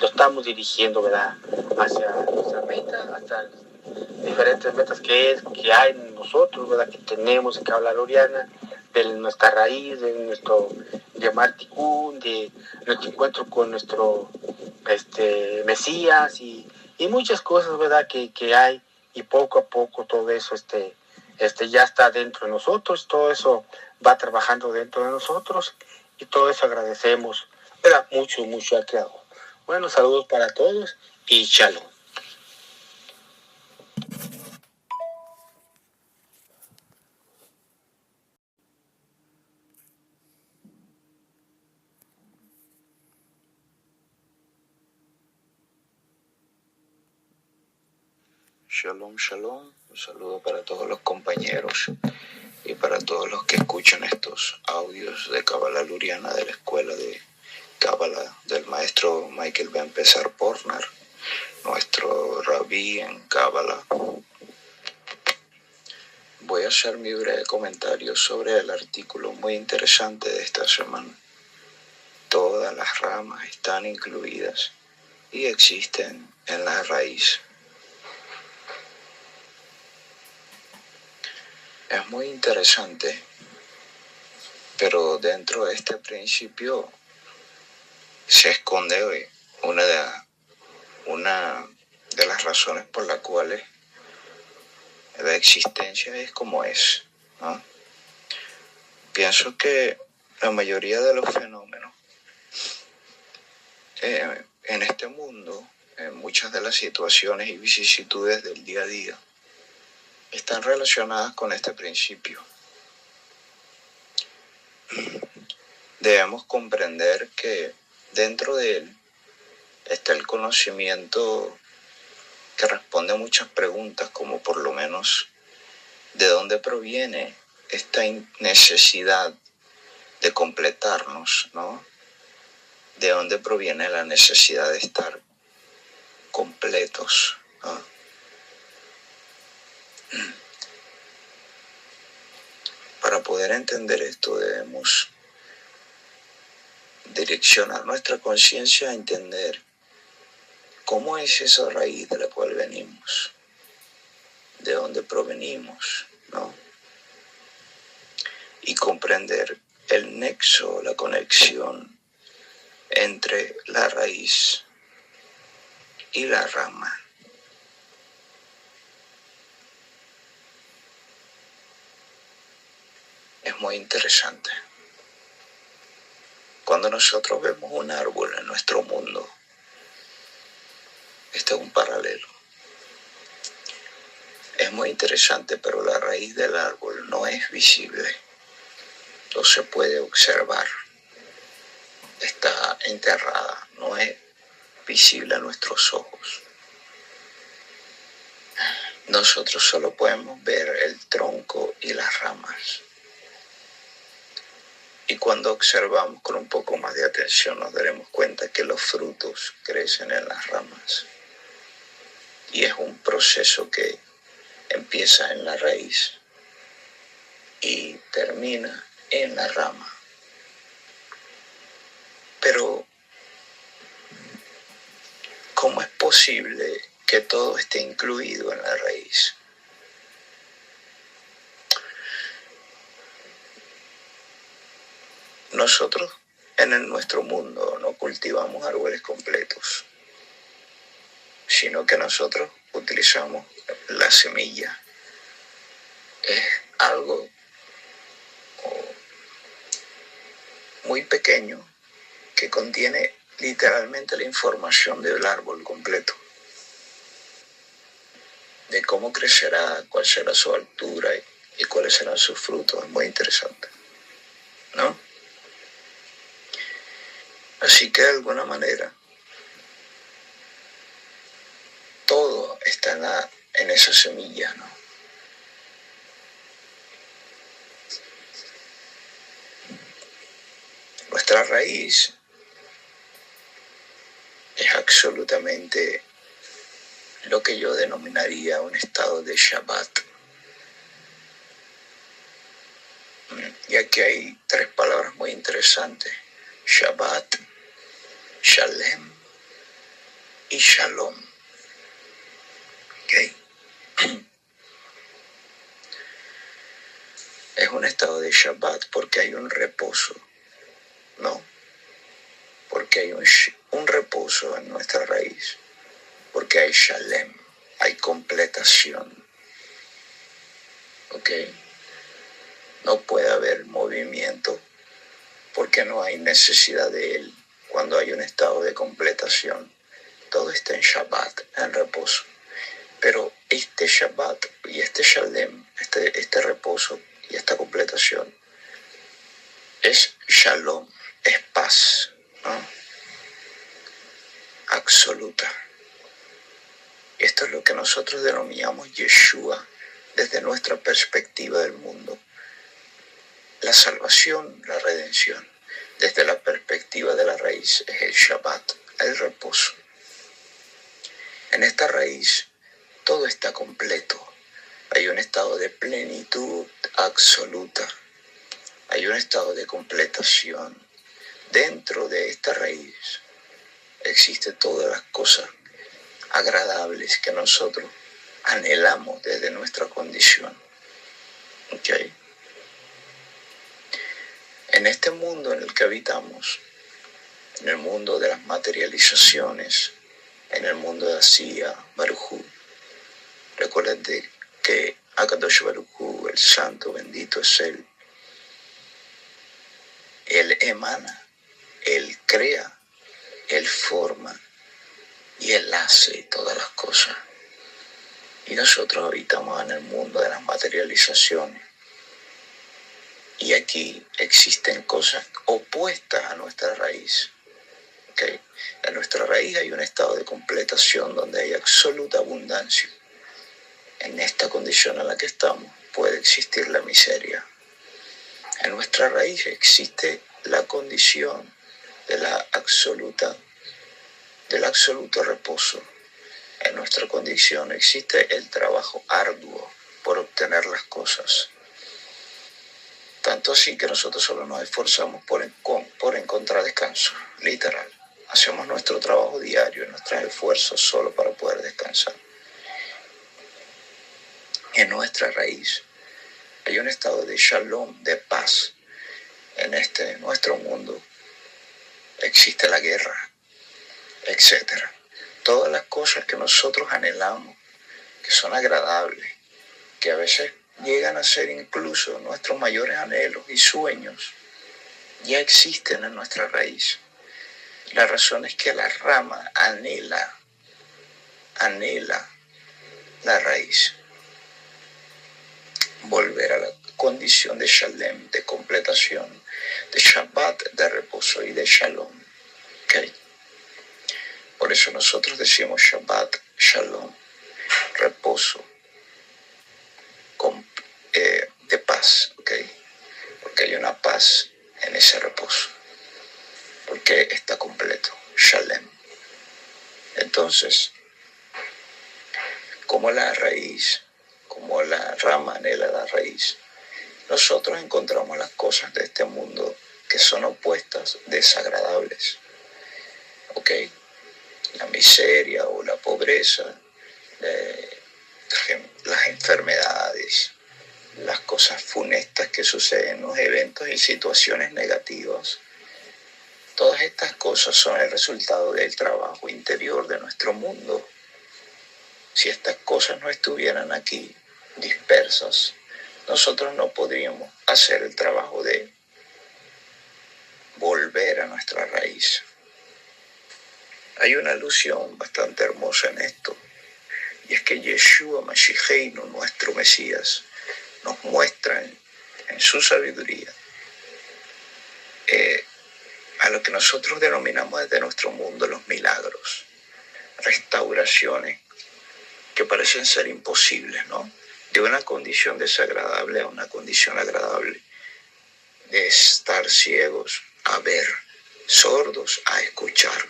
[SPEAKER 3] lo estamos dirigiendo, ¿verdad?, hacia nuestra meta, hasta diferentes metas que hay en nosotros, ¿verdad?, que tenemos que hablar Oriana, de nuestra raíz, de nuestro llamar Tikkun, de nuestro encuentro con nuestro Mesías y muchas cosas, ¿verdad?, que hay, y poco a poco todo eso ya está dentro de nosotros, todo eso va trabajando dentro de nosotros y todo eso agradecemos, ¿verdad?, mucho, mucho al Creador. Bueno, saludos para todos y shalom.
[SPEAKER 4] Shalom, shalom. Un saludo para todos los compañeros y para todos los que escuchan estos audios de Cábala Luriana de la escuela de Cábala del maestro Michael Ben Pesar Pornar, nuestro rabí en Cábala. Voy a hacer mi breve comentario sobre el artículo muy interesante de esta semana. Todas las ramas están incluidas y existen en la raíz. Es muy interesante, pero dentro de este principio se esconde una de las razones por las cuales la existencia es como es, ¿no? Pienso que la mayoría de los fenómenos en este mundo, en muchas de las situaciones y vicisitudes del día a día, están relacionadas con este principio. Debemos comprender que dentro de él está el conocimiento que responde a muchas preguntas, como por lo menos de dónde proviene esta necesidad de completarnos, ¿no? De dónde proviene la necesidad de estar completos, ¿no? Para poder entender esto debemos direccionar nuestra conciencia a entender cómo es esa raíz de la cual venimos, de dónde provenimos, ¿no? Y comprender el nexo, la conexión entre la raíz y la rama. Es muy interesante. Cuando nosotros vemos un árbol en nuestro mundo, este es un paralelo. Es muy interesante, pero la raíz del árbol no es visible. No se puede observar. Está enterrada, no es visible a nuestros ojos. Nosotros solo podemos ver el tronco y las ramas. Y cuando observamos con un poco más de atención nos daremos cuenta que los frutos crecen en las ramas. Y es un proceso que empieza en la raíz y termina en la rama. Pero, ¿cómo es posible que todo esté incluido en la raíz? Nosotros en nuestro mundo no cultivamos árboles completos, sino que nosotros utilizamos la semilla. Es algo muy pequeño que contiene literalmente la información del árbol completo, de cómo crecerá, cuál será su altura y cuáles serán sus frutos. Es muy interesante, ¿no? Así que de alguna manera todo está en esa semilla, ¿no? Nuestra raíz es absolutamente lo que yo denominaría un estado de Shabbat. Y aquí hay tres palabras muy interesantes: Shabbat, Shalem y Shalom. ¿Okay? Es un estado de Shabbat porque hay un reposo, ¿no? Porque hay un reposo en nuestra raíz, porque hay Shalem, hay completación. ¿Ok? No puede haber movimiento porque no hay necesidad de él. Cuando hay un estado de completación, todo está en Shabbat, en reposo. Pero este Shabbat y este Shalem, este reposo y esta completación, es Shalom, es paz, ¿no? Absoluta. Esto es lo que nosotros denominamos Yeshua desde nuestra perspectiva del mundo. La salvación, la redención, desde la perspectiva de la raíz, es el Shabbat, el reposo. En esta raíz todo está completo. Hay un estado de plenitud absoluta. Hay un estado de completación. Dentro de esta raíz existen todas las cosas agradables que nosotros anhelamos desde nuestra condición. ¿Okay? En este mundo en el que habitamos, en el mundo de las materializaciones, en el mundo de Asiya, Baruj Hu, recuerden que Akadosh Baruj Hu, el santo bendito es Él. Él emana, Él crea, Él forma y Él hace todas las cosas. Y nosotros habitamos en el mundo de las materializaciones. Y aquí existen cosas opuestas a nuestra raíz. ¿Okay? En nuestra raíz hay un estado de completación donde hay absoluta abundancia. En esta condición en la que estamos puede existir la miseria. En nuestra raíz existe la condición del absoluto reposo. En nuestra condición existe el trabajo arduo por obtener las cosas. Tanto así que nosotros solo nos esforzamos por encontrar descanso, literal. Hacemos nuestro trabajo diario y nuestros esfuerzos solo para poder descansar. En nuestra raíz hay un estado de shalom, de paz. En nuestro mundo existe la guerra, etc. Todas las cosas que nosotros anhelamos, que son agradables, que a veces llegan a ser incluso nuestros mayores anhelos y sueños, ya existen en nuestra raíz. La razón es que la rama anhela la raíz. Volver a la condición de Shalem, de completación, de Shabbat, de reposo y de Shalom. ¿Okay? Por eso nosotros decimos Shabbat, Shalom, reposo, de paz, ¿okay? Porque hay una paz en ese reposo, porque está completo, Shalem. Entonces, como la rama anhela la raíz, nosotros encontramos las cosas de este mundo que son opuestas, desagradables. ¿Ok? La miseria o la pobreza, las enfermedades, las cosas funestas que suceden, los eventos y situaciones negativas. Todas estas cosas son el resultado del trabajo interior de nuestro mundo. Si estas cosas no estuvieran aquí, dispersas, nosotros no podríamos hacer el trabajo de volver a nuestra raíz. Hay una alusión bastante hermosa en esto, y es que Yeshua Mashiachenu, nuestro Mesías, nos muestra en su sabiduría a lo que nosotros denominamos desde nuestro mundo los milagros, restauraciones que parecen ser imposibles, ¿no? De una condición desagradable a una condición agradable, de estar ciegos a ver, sordos a escuchar,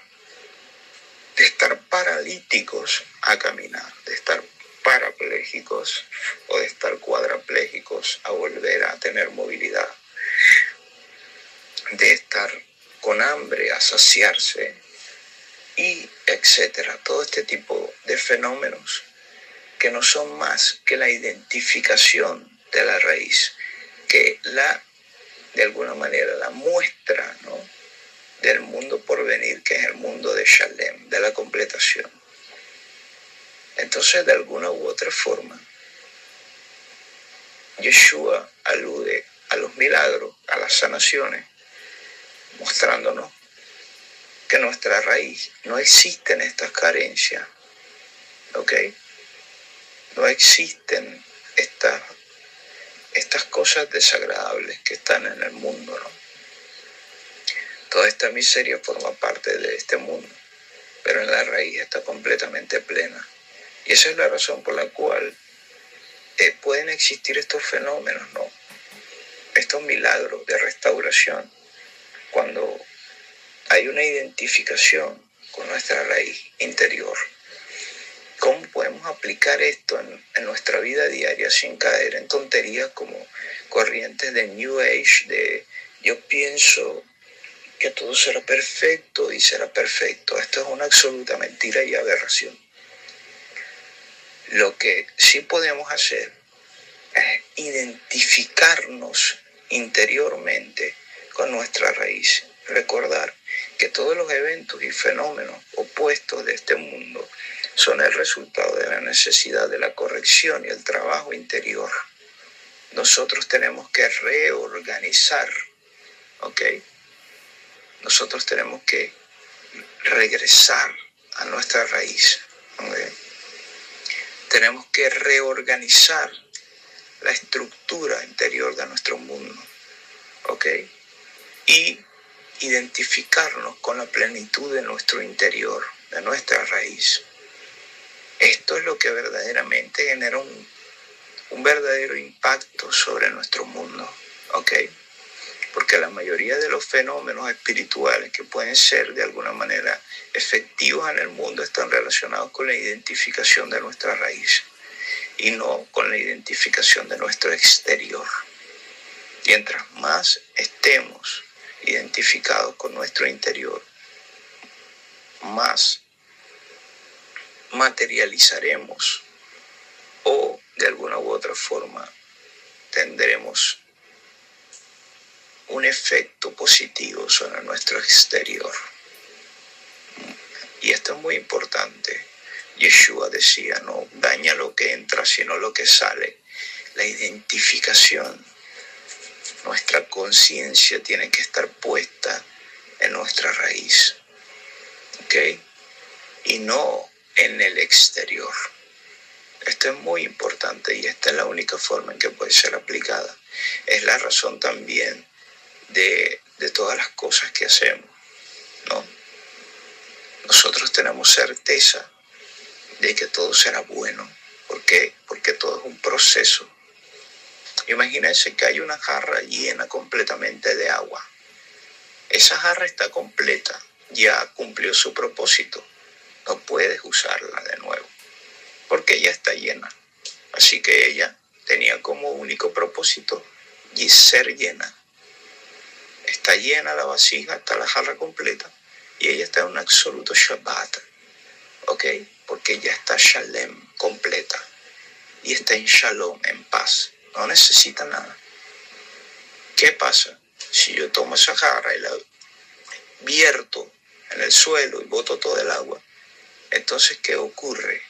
[SPEAKER 4] de estar paralíticos a caminar, de estar parapléjicos o de estar cuadraplégicos a volver a tener movilidad, de estar con hambre a saciarse, y etcétera. Todo este tipo de fenómenos que no son más que la identificación de la raíz, que de alguna manera la muestra, ¿no?, del mundo por venir, que es el mundo de Shalem, de la completación. Entonces, de alguna u otra forma, Yeshua alude a los milagros, a las sanaciones, mostrándonos que nuestra raíz no existen estas carencias, ¿ok? No existen estas cosas desagradables que están en el mundo, ¿no? Toda esta miseria forma parte de este mundo, pero en la raíz está completamente plena. Y esa es la razón por la cual pueden existir estos fenómenos, ¿no? Estos milagros de restauración, cuando hay una identificación con nuestra raíz interior. ¿Cómo podemos aplicar esto en nuestra vida diaria sin caer en tonterías como corrientes de New Age, de yo pienso que todo será perfecto y será perfecto? Esto es una absoluta mentira y aberración. Lo que sí podemos hacer es identificarnos interiormente con nuestra raíz. Recordar que todos los eventos y fenómenos opuestos de este mundo son el resultado de la necesidad de la corrección y el trabajo interior. Nosotros tenemos que reorganizar, ¿ok? Nosotros tenemos que regresar a nuestra raíz, ¿ok? Tenemos que reorganizar la estructura interior de nuestro mundo, ¿ok? Y identificarnos con la plenitud de nuestro interior, de nuestra raíz. Esto es lo que verdaderamente genera un verdadero impacto sobre nuestro mundo, ¿ok? Porque la mayoría de los fenómenos espirituales que pueden ser de alguna manera efectivos en el mundo están relacionados con la identificación de nuestra raíz y no con la identificación de nuestro exterior. Mientras más estemos identificados con nuestro interior, más materializaremos o de alguna u otra forma tendremos un efecto positivo sobre nuestro exterior. Y esto es muy importante. Yeshua decía, no daña lo que entra, sino lo que sale. La identificación, nuestra conciencia tiene que estar puesta en nuestra raíz, ¿ok? Y no en el exterior. Esto es muy importante y esta es la única forma en que puede ser aplicada. Es la razón también de todas las cosas que hacemos, ¿no? Nosotros tenemos certeza de que todo será bueno. ¿Por qué? Porque todo es un proceso. Imagínense que hay una jarra llena completamente de agua. Esa jarra está completa, ya cumplió su propósito. No puedes usarla de nuevo, porque ya está llena. Así que ella tenía como único propósito y ser llena. Está llena la vasija, está la jarra completa, y ella está en un absoluto Shabbat, ¿ok? Porque ya está Shalem, completa, y está en Shalom, en paz. No necesita nada. ¿Qué pasa? Si yo tomo esa jarra y la vierto en el suelo y boto todo el agua, entonces, ¿qué ocurre?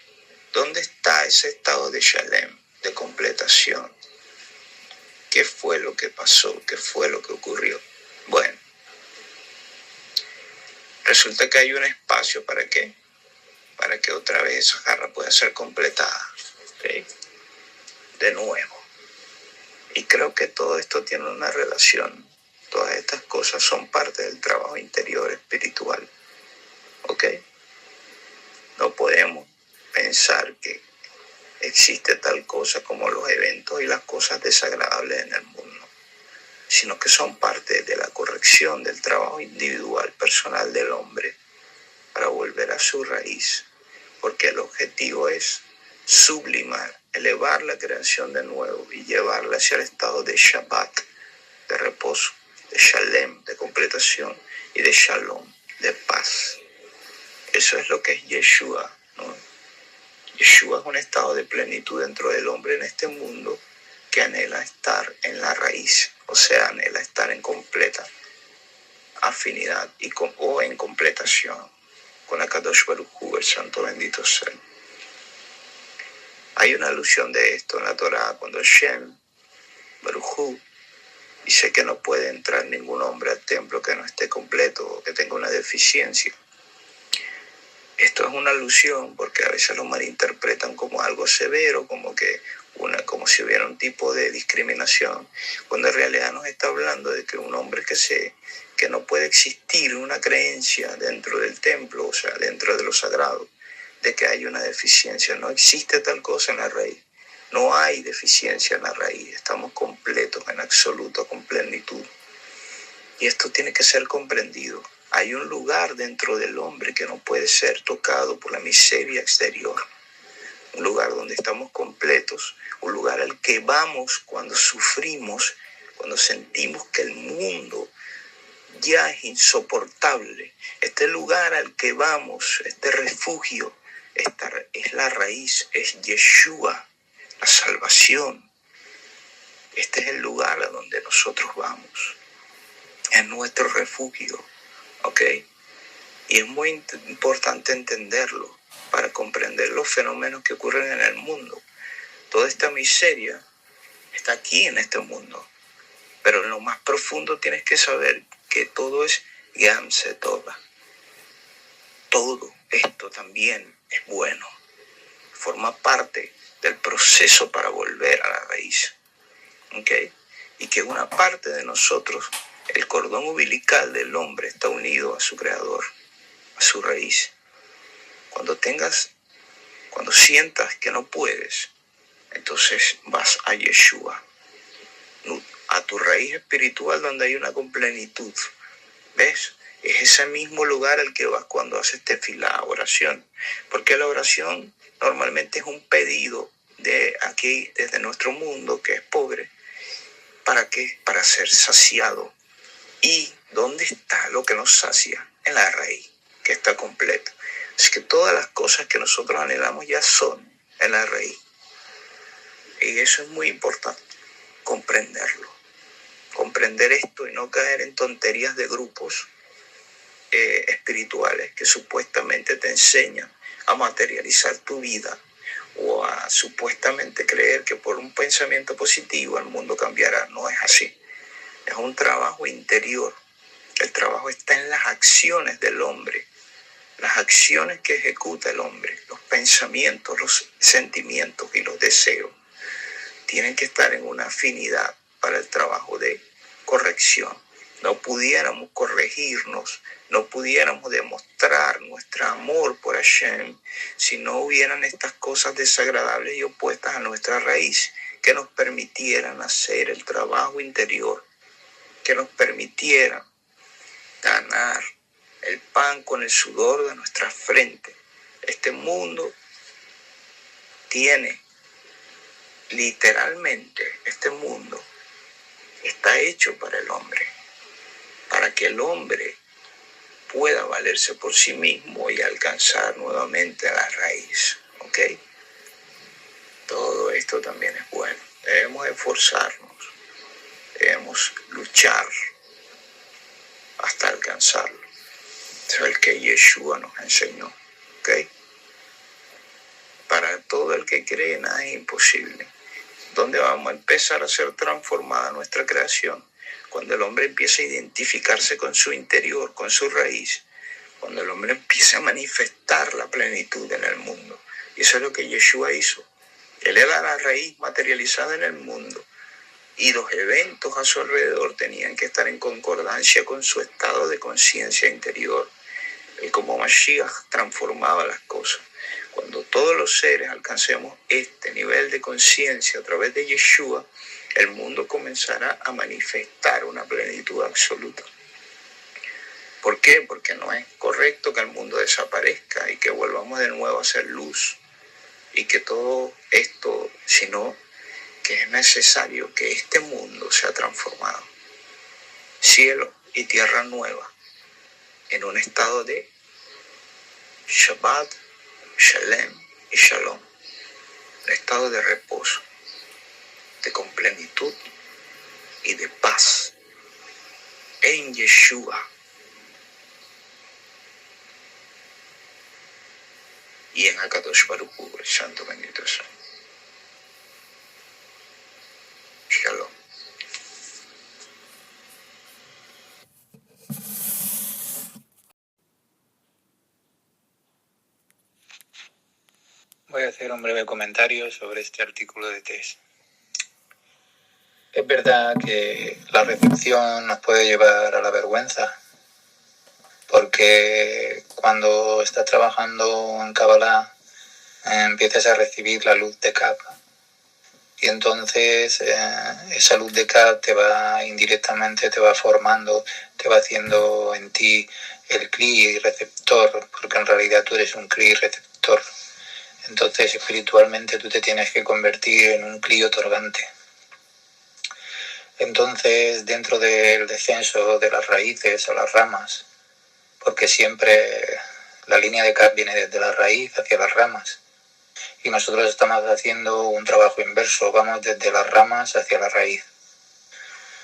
[SPEAKER 4] ¿Dónde está ese estado de Shalem, de completación? ¿Qué fue lo que pasó? ¿Qué fue lo que ocurrió? Bueno, resulta que hay un espacio para que otra vez esa jarra pueda ser completada, ¿sí? De nuevo. Y creo que todo esto tiene una relación. Todas estas cosas son parte del trabajo interior espiritual, ¿ok? No podemos pensar que existe tal cosa como los eventos y las cosas desagradables en el mundo, sino que son parte de la corrección del trabajo individual, personal del hombre para volver a su raíz, porque el objetivo es sublimar, elevar la creación de nuevo y llevarla hacia el estado de Shabbat, de reposo, de Shalem, de completación, y de Shalom, de paz. Eso es lo que es Yeshua, ¿no? Yeshua es un estado de plenitud dentro del hombre en este mundo que anhela estar en la raíz, o sea, anhela estar en completa afinidad o en completación con Akadosh Baruj Hu, el santo bendito sea. Hay una alusión de esto en la Torá cuando Shem Baruj Hu dice que no puede entrar ningún hombre al templo que no esté completo o que tenga una deficiencia. Esto es una alusión porque a veces lo malinterpretan como algo severo, como si hubiera un tipo de discriminación, cuando en realidad nos está hablando de que un hombre que no puede existir una creencia dentro del templo, o sea, dentro de lo sagrado, de que hay una deficiencia. No existe tal cosa en la raíz. No hay deficiencia en la raíz. Estamos completos en absoluto, con plenitud. Y esto tiene que ser comprendido. Hay un lugar dentro del hombre que no puede ser tocado por la miseria exterior. Un lugar donde estamos completos. Un lugar al que vamos cuando sufrimos, cuando sentimos que el mundo ya es insoportable. Este lugar al que vamos, este refugio, es la raíz, es Yeshua, la salvación. Este es el lugar a donde nosotros vamos. Es nuestro refugio, ¿ok? Y es muy importante entenderlo para comprender los fenómenos que ocurren en el mundo. Toda esta miseria está aquí en este mundo. Pero en lo más profundo tienes que saber que todo es Gam Setova. Todo esto también es bueno. Forma parte del proceso para volver a la raíz. ¿Ok? Y que una parte de nosotros, el cordón umbilical del hombre, está unido a su creador, a su raíz. Cuando sientas que no puedes, entonces vas a Yeshua, a tu raíz espiritual donde hay una plenitud. ¿Ves? Es ese mismo lugar al que vas cuando haces tefilá, oración. Porque la oración normalmente es un pedido de aquí, desde nuestro mundo, que es pobre. ¿Para qué? Para ser saciado. ¿Y dónde está lo que nos sacia? En la raíz, que está completa. Es que todas las cosas que nosotros anhelamos ya son en la raíz. Y eso es muy importante, comprenderlo. Comprender esto y no caer en tonterías de grupos espirituales que supuestamente te enseñan a materializar tu vida o a supuestamente creer que por un pensamiento positivo el mundo cambiará. No es así. Es un trabajo interior. El trabajo está en las acciones del hombre, las acciones que ejecuta el hombre, los pensamientos, los sentimientos y los deseos. Tienen que estar en una afinidad para el trabajo de corrección. No pudiéramos corregirnos, no pudiéramos demostrar nuestro amor por Hashem si no hubieran estas cosas desagradables y opuestas a nuestra raíz que nos permitieran hacer el trabajo interior, que nos permitieran ganar el pan con el sudor de nuestra frente. Este mundo tiene, literalmente, este mundo está hecho para el hombre, para que el hombre pueda valerse por sí mismo y alcanzar nuevamente la raíz, ¿ok? Todo esto también es bueno. Debemos esforzarnos, debemos luchar hasta alcanzarlo. Eso es el que Yeshua nos enseñó, ¿ok? Para todo el que cree nada es imposible. ¿Dónde vamos a empezar a ser transformada nuestra creación? Cuando el hombre empieza a identificarse con su interior, con su raíz, cuando el hombre empiece a manifestar la plenitud en el mundo. Y eso es lo que Yeshua hizo. Él era la raíz materializada en el mundo y los eventos a su alrededor tenían que estar en concordancia con su estado de conciencia interior. Él como Mashiach transformaba las cosas. Cuando todos los seres alcancemos este nivel de conciencia a través de Yeshua, el mundo comenzará a manifestar una plenitud absoluta. ¿Por qué? Porque no es correcto que el mundo desaparezca y que volvamos de nuevo a ser luz y que todo esto, sino que es necesario que este mundo sea transformado. Cielo y tierra nueva, en un estado de Shabbat, Shalem y Shalom, un estado de reposo, de plenitud y de paz en Yeshua. Y en Akadosh Baruj Hu, el santo bendito sea. Shalom.
[SPEAKER 1] Voy a hacer un breve comentario sobre este artículo de Tess. Es verdad que la recepción nos puede llevar a la vergüenza, porque cuando estás trabajando en Kabbalah empiezas a recibir la luz de Kab, y entonces esa luz de Kab indirectamente te va formando, te va haciendo en ti el Kli receptor, porque en realidad tú eres un Kli receptor. Entonces espiritualmente tú te tienes que convertir en un Kli otorgante. Entonces, dentro del descenso de las raíces a las ramas, porque siempre la línea de Kab viene desde la raíz hacia las ramas, y nosotros estamos haciendo un trabajo inverso, vamos desde las ramas hacia la raíz.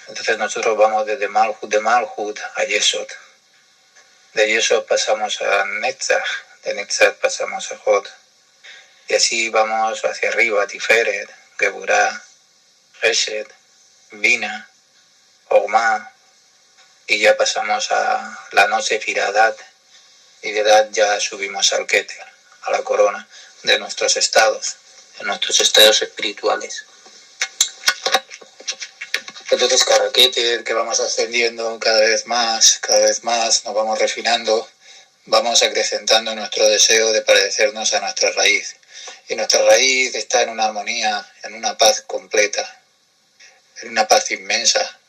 [SPEAKER 1] Entonces nosotros vamos desde Malhut a Yesod. De Yesod pasamos a Netzach, de Netzach pasamos a Hod. Y así vamos hacia arriba, a Tiferet, Geburah, Resed, Bina, Ogma, y ya pasamos a la no Sefiradat, y de edad ya subimos al Keter, a la corona de nuestros estados espirituales. Entonces cada Keter que vamos ascendiendo cada vez más, nos vamos refinando, vamos acrecentando nuestro deseo de parecernos a nuestra raíz. Y nuestra raíz está en una armonía, en una paz completa, en una paz inmensa.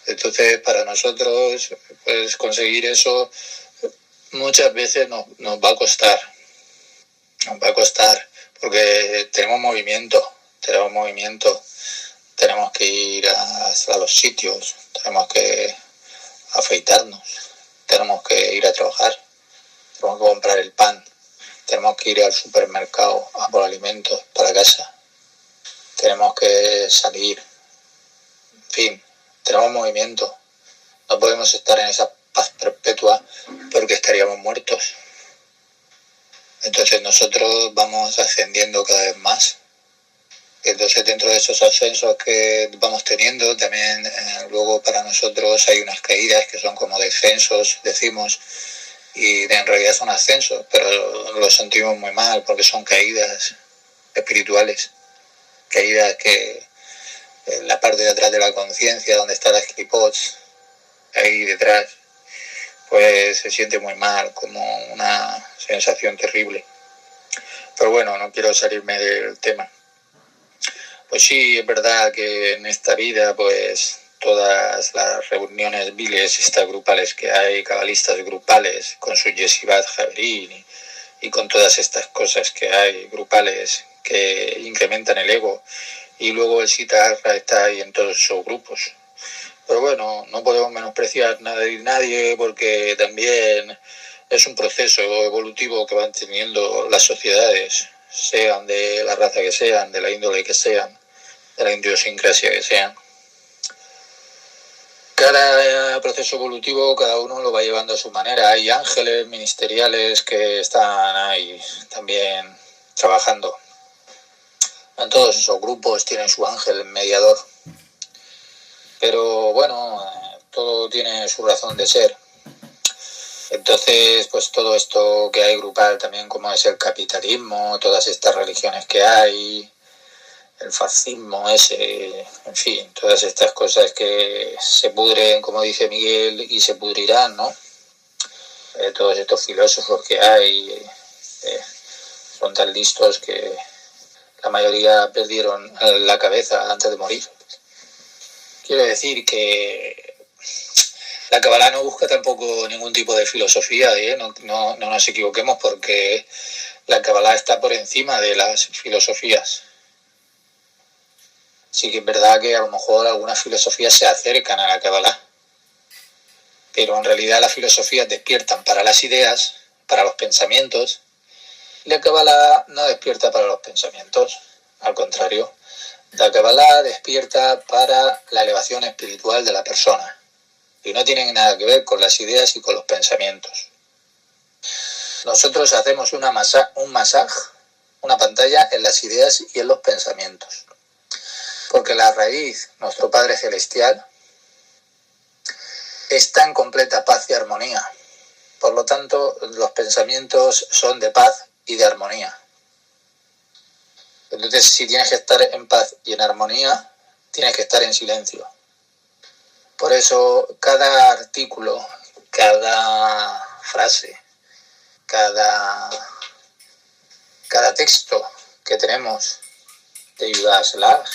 [SPEAKER 1] Entonces, para nosotros, pues conseguir eso muchas veces nos va a costar. Nos va a costar, porque tenemos movimiento, tenemos que ir a los sitios, tenemos que afeitarnos, tenemos que ir a trabajar, tenemos que comprar el pan, tenemos que ir al supermercado a por alimentos para casa, tenemos que salir, en fin, tenemos movimiento. No podemos estar en esa paz perpetua porque estaríamos muertos. Entonces nosotros vamos ascendiendo cada vez más. Entonces dentro de esos ascensos que vamos teniendo, también luego para nosotros hay unas caídas que son como descensos, decimos, y en realidad son ascensos, pero lo sentimos muy mal porque son caídas espirituales, caídas que en la parte de atrás de la conciencia, donde está las clipots, ahí detrás, pues se siente muy mal, como una sensación terrible. Pero bueno, no quiero salirme del tema. Pues sí, es verdad que en esta vida, pues todas las reuniones viles, estas grupales que hay, cabalistas grupales, con su Yeshivat Javerín y con todas estas cosas que hay, grupales, que incrementan el ego, y luego el Siddhartha está ahí en todos esos grupos. Pero bueno, no podemos menospreciar nadie porque también es un proceso evolutivo que van teniendo las sociedades, sean de la raza que sean, de la índole que sean, de la idiosincrasia que sean. Cada proceso evolutivo, cada uno lo va llevando a su manera. Hay ángeles ministeriales que están ahí también trabajando. En todos esos grupos tienen su ángel mediador. Pero bueno, todo tiene su razón de ser. Entonces, pues todo esto que hay grupal también, como es el capitalismo, todas estas religiones que hay, el fascismo ese, en fin, todas estas cosas que se pudren, como dice Miguel, y se pudrirán, ¿no? Todos estos filósofos que hay son tan listos que la mayoría perdieron la cabeza antes de morir. Quiero decir que la Kabbalah no busca tampoco ningún tipo de filosofía, no nos equivoquemos, porque la Kabbalah está por encima de las filosofías. Sí que es verdad que a lo mejor algunas filosofías se acercan a la Kabbalah, pero en realidad las filosofías despiertan para las ideas, para los pensamientos, y la Kabbalah no despierta para los pensamientos, al contrario, la Kabbalah despierta para la elevación espiritual de la persona, y no tienen nada que ver con las ideas y con los pensamientos. Nosotros hacemos un masaj, una pantalla en las ideas y en los pensamientos, porque la raíz, nuestro Padre Celestial, está en completa paz y armonía. Por lo tanto, los pensamientos son de paz y de armonía. Entonces, si tienes que estar en paz y en armonía, tienes que estar en silencio. Por eso, cada artículo, cada frase, cada texto que tenemos de Yehuda Shlach,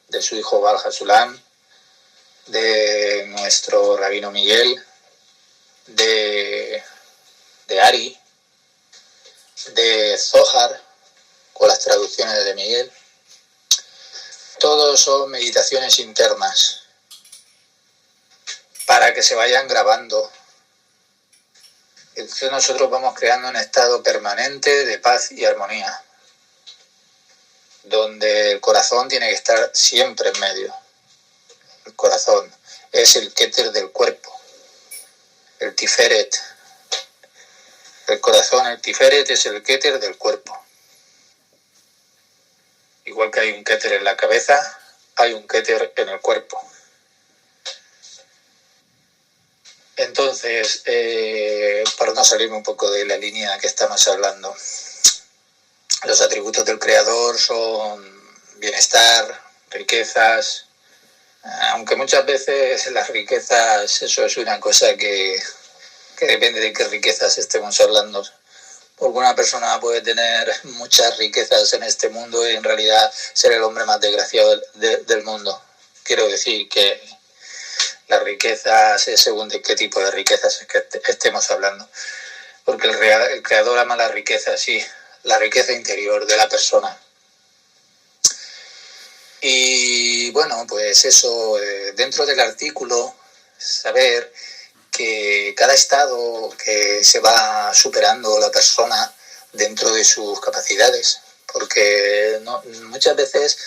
[SPEAKER 1] de su hijo Baal Hasulam, de nuestro rabino Miguel, de Ari, de Zohar, con las traducciones de Miguel, todos son meditaciones internas para que se vayan grabando. Entonces nosotros vamos creando un estado permanente de paz y armonía, donde el corazón tiene que estar siempre en medio. El corazón es el kéter del cuerpo, el tiferet. El corazón, el tiferet, es el kéter del cuerpo. Igual que hay un kéter en la cabeza, hay un kéter en el cuerpo. Entonces, para no salirme un poco de la línea que estamos hablando, los atributos del Creador son bienestar, riquezas, aunque muchas veces las riquezas, eso es una cosa que depende de qué riquezas estemos hablando. Porque una persona puede tener muchas riquezas en este mundo y en realidad ser el hombre más desgraciado del mundo. Quiero decir que las riquezas es según de qué tipo de riquezas es que estemos hablando. Porque el Creador ama la riqueza, sí, la riqueza interior de la persona. Y bueno, pues eso, dentro del artículo, saber que cada estado que se va superando la persona dentro de sus capacidades, porque muchas veces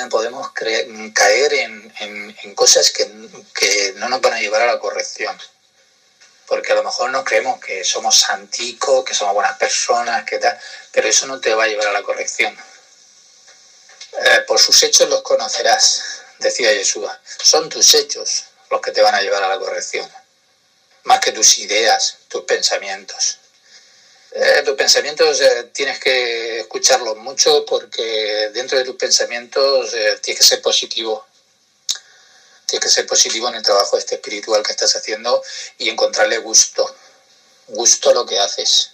[SPEAKER 1] podemos caer en cosas que no nos van a llevar a la corrección, porque a lo mejor nos creemos que somos santicos, que somos buenas personas, que tal, pero eso no te va a llevar a la corrección. Por sus hechos los conocerás, decía Yeshua. Son tus hechos los que te van a llevar a la corrección, más que tus ideas, tus pensamientos. Tus pensamientos tienes que escucharlos mucho, porque dentro de tus pensamientos tienes que ser positivo. Tienes que ser positivo en el trabajo espiritual que estás haciendo y encontrarle gusto. Gusto a lo que haces.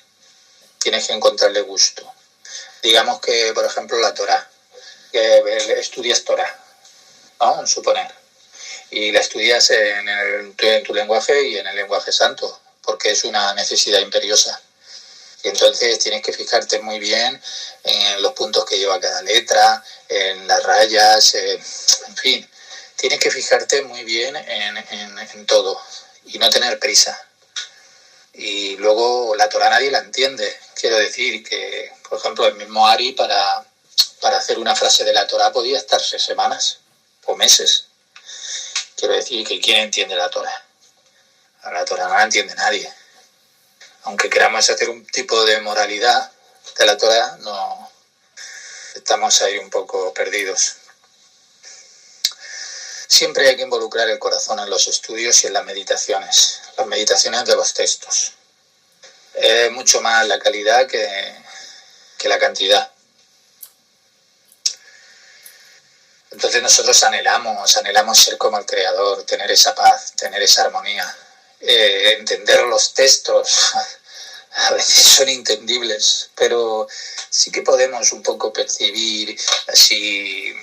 [SPEAKER 1] Tienes que encontrarle gusto. Digamos que, por ejemplo, la Torah. Que estudias Torah, ¿no? Suponer. Y la estudias en tu lenguaje y en el lenguaje santo, porque es una necesidad imperiosa. Y entonces tienes que fijarte muy bien en los puntos que lleva cada letra, en las rayas, en fin. Tienes que fijarte muy bien en todo y no tener prisa. Y luego la Torah nadie la entiende. Quiero decir que, por ejemplo, el mismo Ari para hacer una frase de la Torah podía estarse semanas o meses. Quiero decir que ¿quién entiende la Torah? La Torah no la entiende nadie. Aunque queramos hacer un tipo de moralidad de la Torah, no, estamos ahí un poco perdidos. Siempre hay que involucrar el corazón en los estudios y en las meditaciones de los textos. Es mucho más la calidad que la cantidad. Entonces nosotros anhelamos ser como el Creador, tener esa paz, tener esa armonía, entender los textos. A veces son entendibles, pero sí que podemos un poco percibir así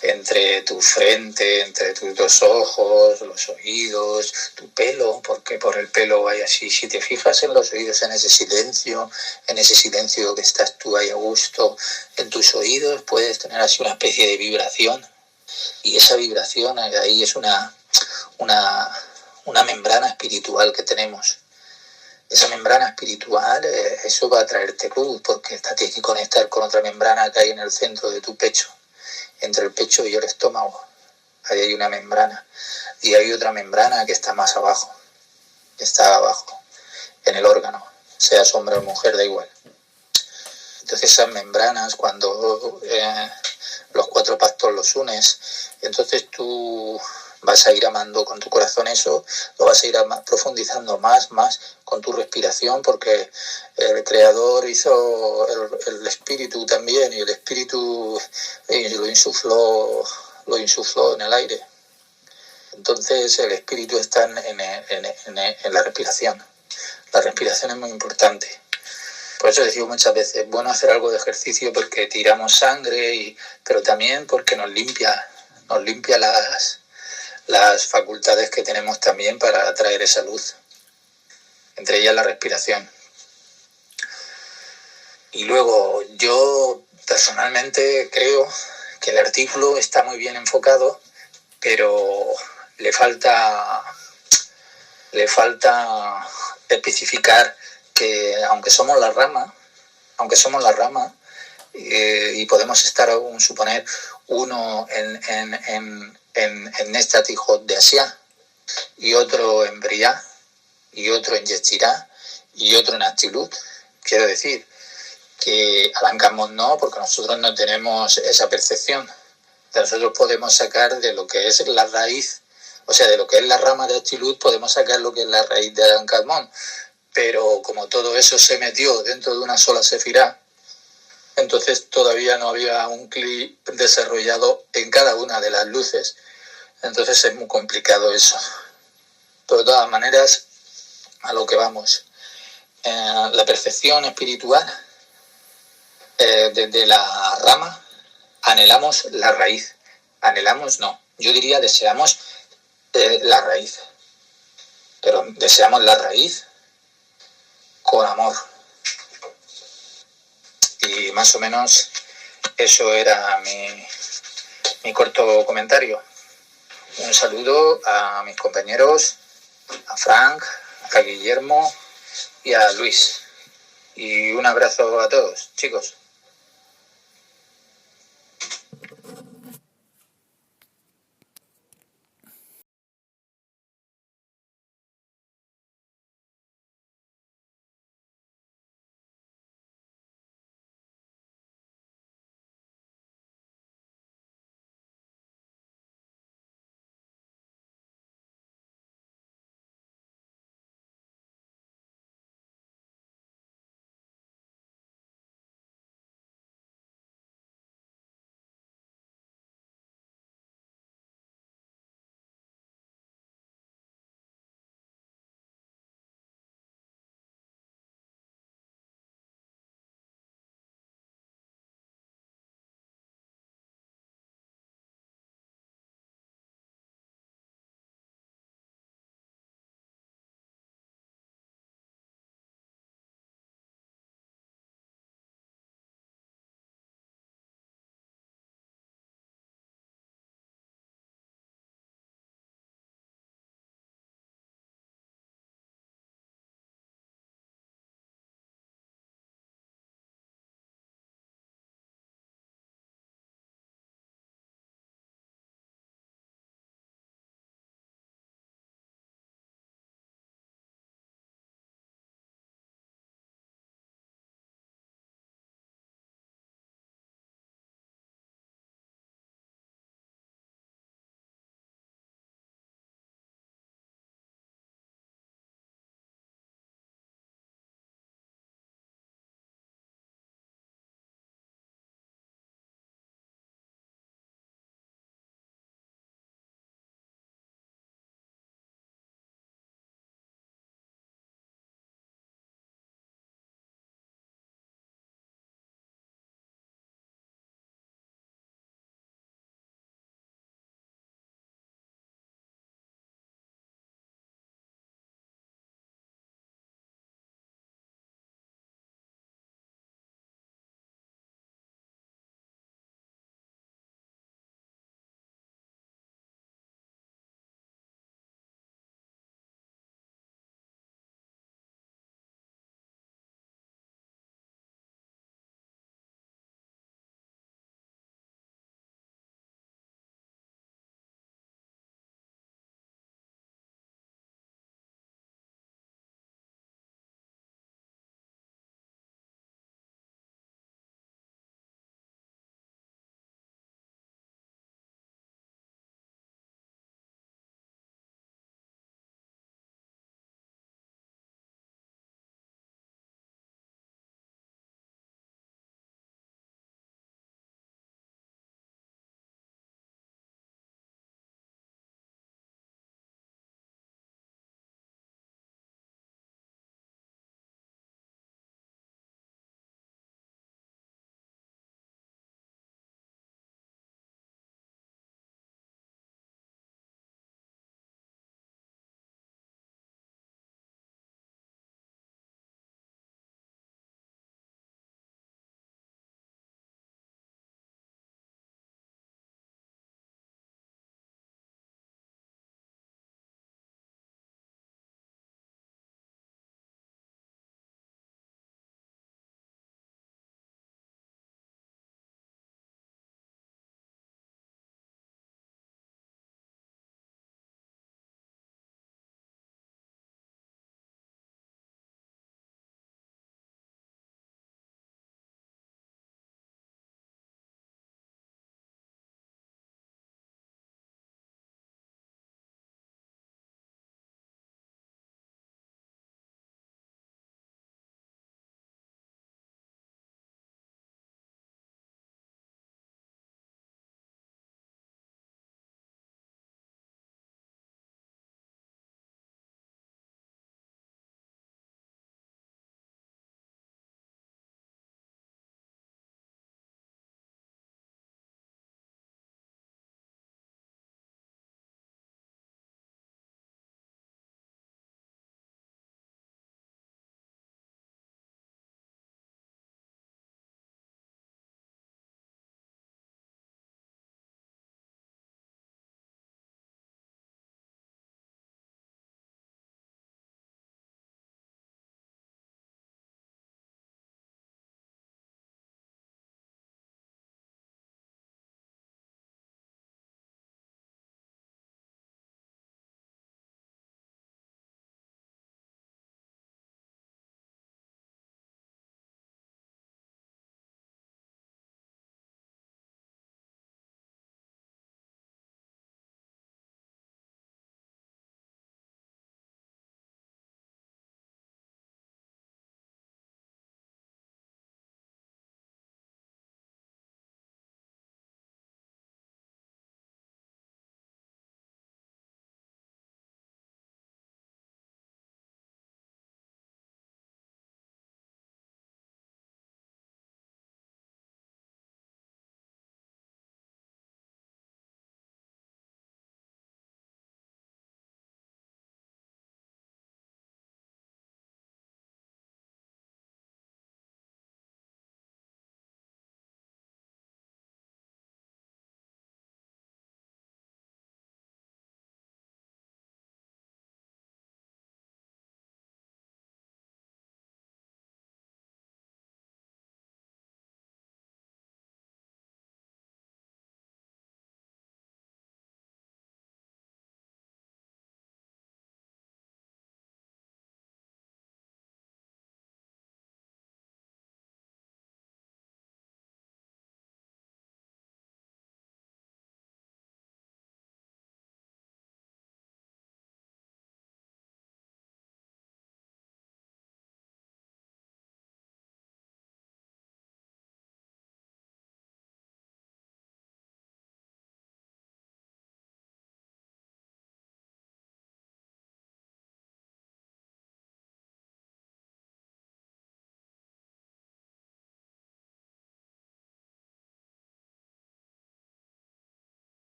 [SPEAKER 1] entre tu frente, entre tus dos ojos, los oídos, tu pelo, porque por el pelo hay así, si te fijas en los oídos, en ese silencio que estás tú ahí a gusto, en tus oídos puedes tener así una especie de vibración, y esa vibración ahí es una membrana espiritual que tenemos. Esa membrana espiritual, eso va a traerte luz, porque esta tiene que conectar con otra membrana que hay en el centro de tu pecho, entre el pecho y el estómago. Ahí hay una membrana, y hay otra membrana que está más abajo, en el órgano, seas hombre o mujer, da igual. Entonces esas membranas, cuando los 4 pactos los unes, entonces tú vas a ir amando con tu corazón eso, lo vas a ir profundizando más con tu respiración, porque el Creador hizo el espíritu también, y el espíritu lo insufló en el aire. Entonces el espíritu está en la respiración. La respiración es muy importante. Por eso decimos muchas veces, bueno hacer algo de ejercicio porque tiramos sangre, pero también porque nos limpia las facultades que tenemos también para atraer esa luz, entre ellas la respiración. Y luego yo personalmente creo que el artículo está muy bien enfocado, pero le falta especificar que aunque somos la rama, y podemos estar, aún suponer, uno en Nestati-Hod de Asia, y otro en Briá, y otro en Yetzirá, y otro en Atzilut. Quiero decir que Alan Carmón no, porque nosotros no tenemos esa percepción. Nosotros podemos sacar de lo que es la raíz, o sea, de lo que es la rama de Atzilut, podemos sacar lo que es la raíz de Alan Carmón. Pero como todo eso se metió dentro de una sola sefirá, entonces todavía no había un clic desarrollado en cada una de las luces. Entonces es muy complicado eso. Pero de todas maneras, a lo que vamos. La percepción espiritual, desde la rama, anhelamos la raíz. Anhelamos, no. Yo diría deseamos la raíz. Pero deseamos la raíz con amor. Y más o menos eso era mi corto comentario. Un saludo a mis compañeros, a Frank, a Guillermo y a Luis. Y un abrazo a todos, chicos.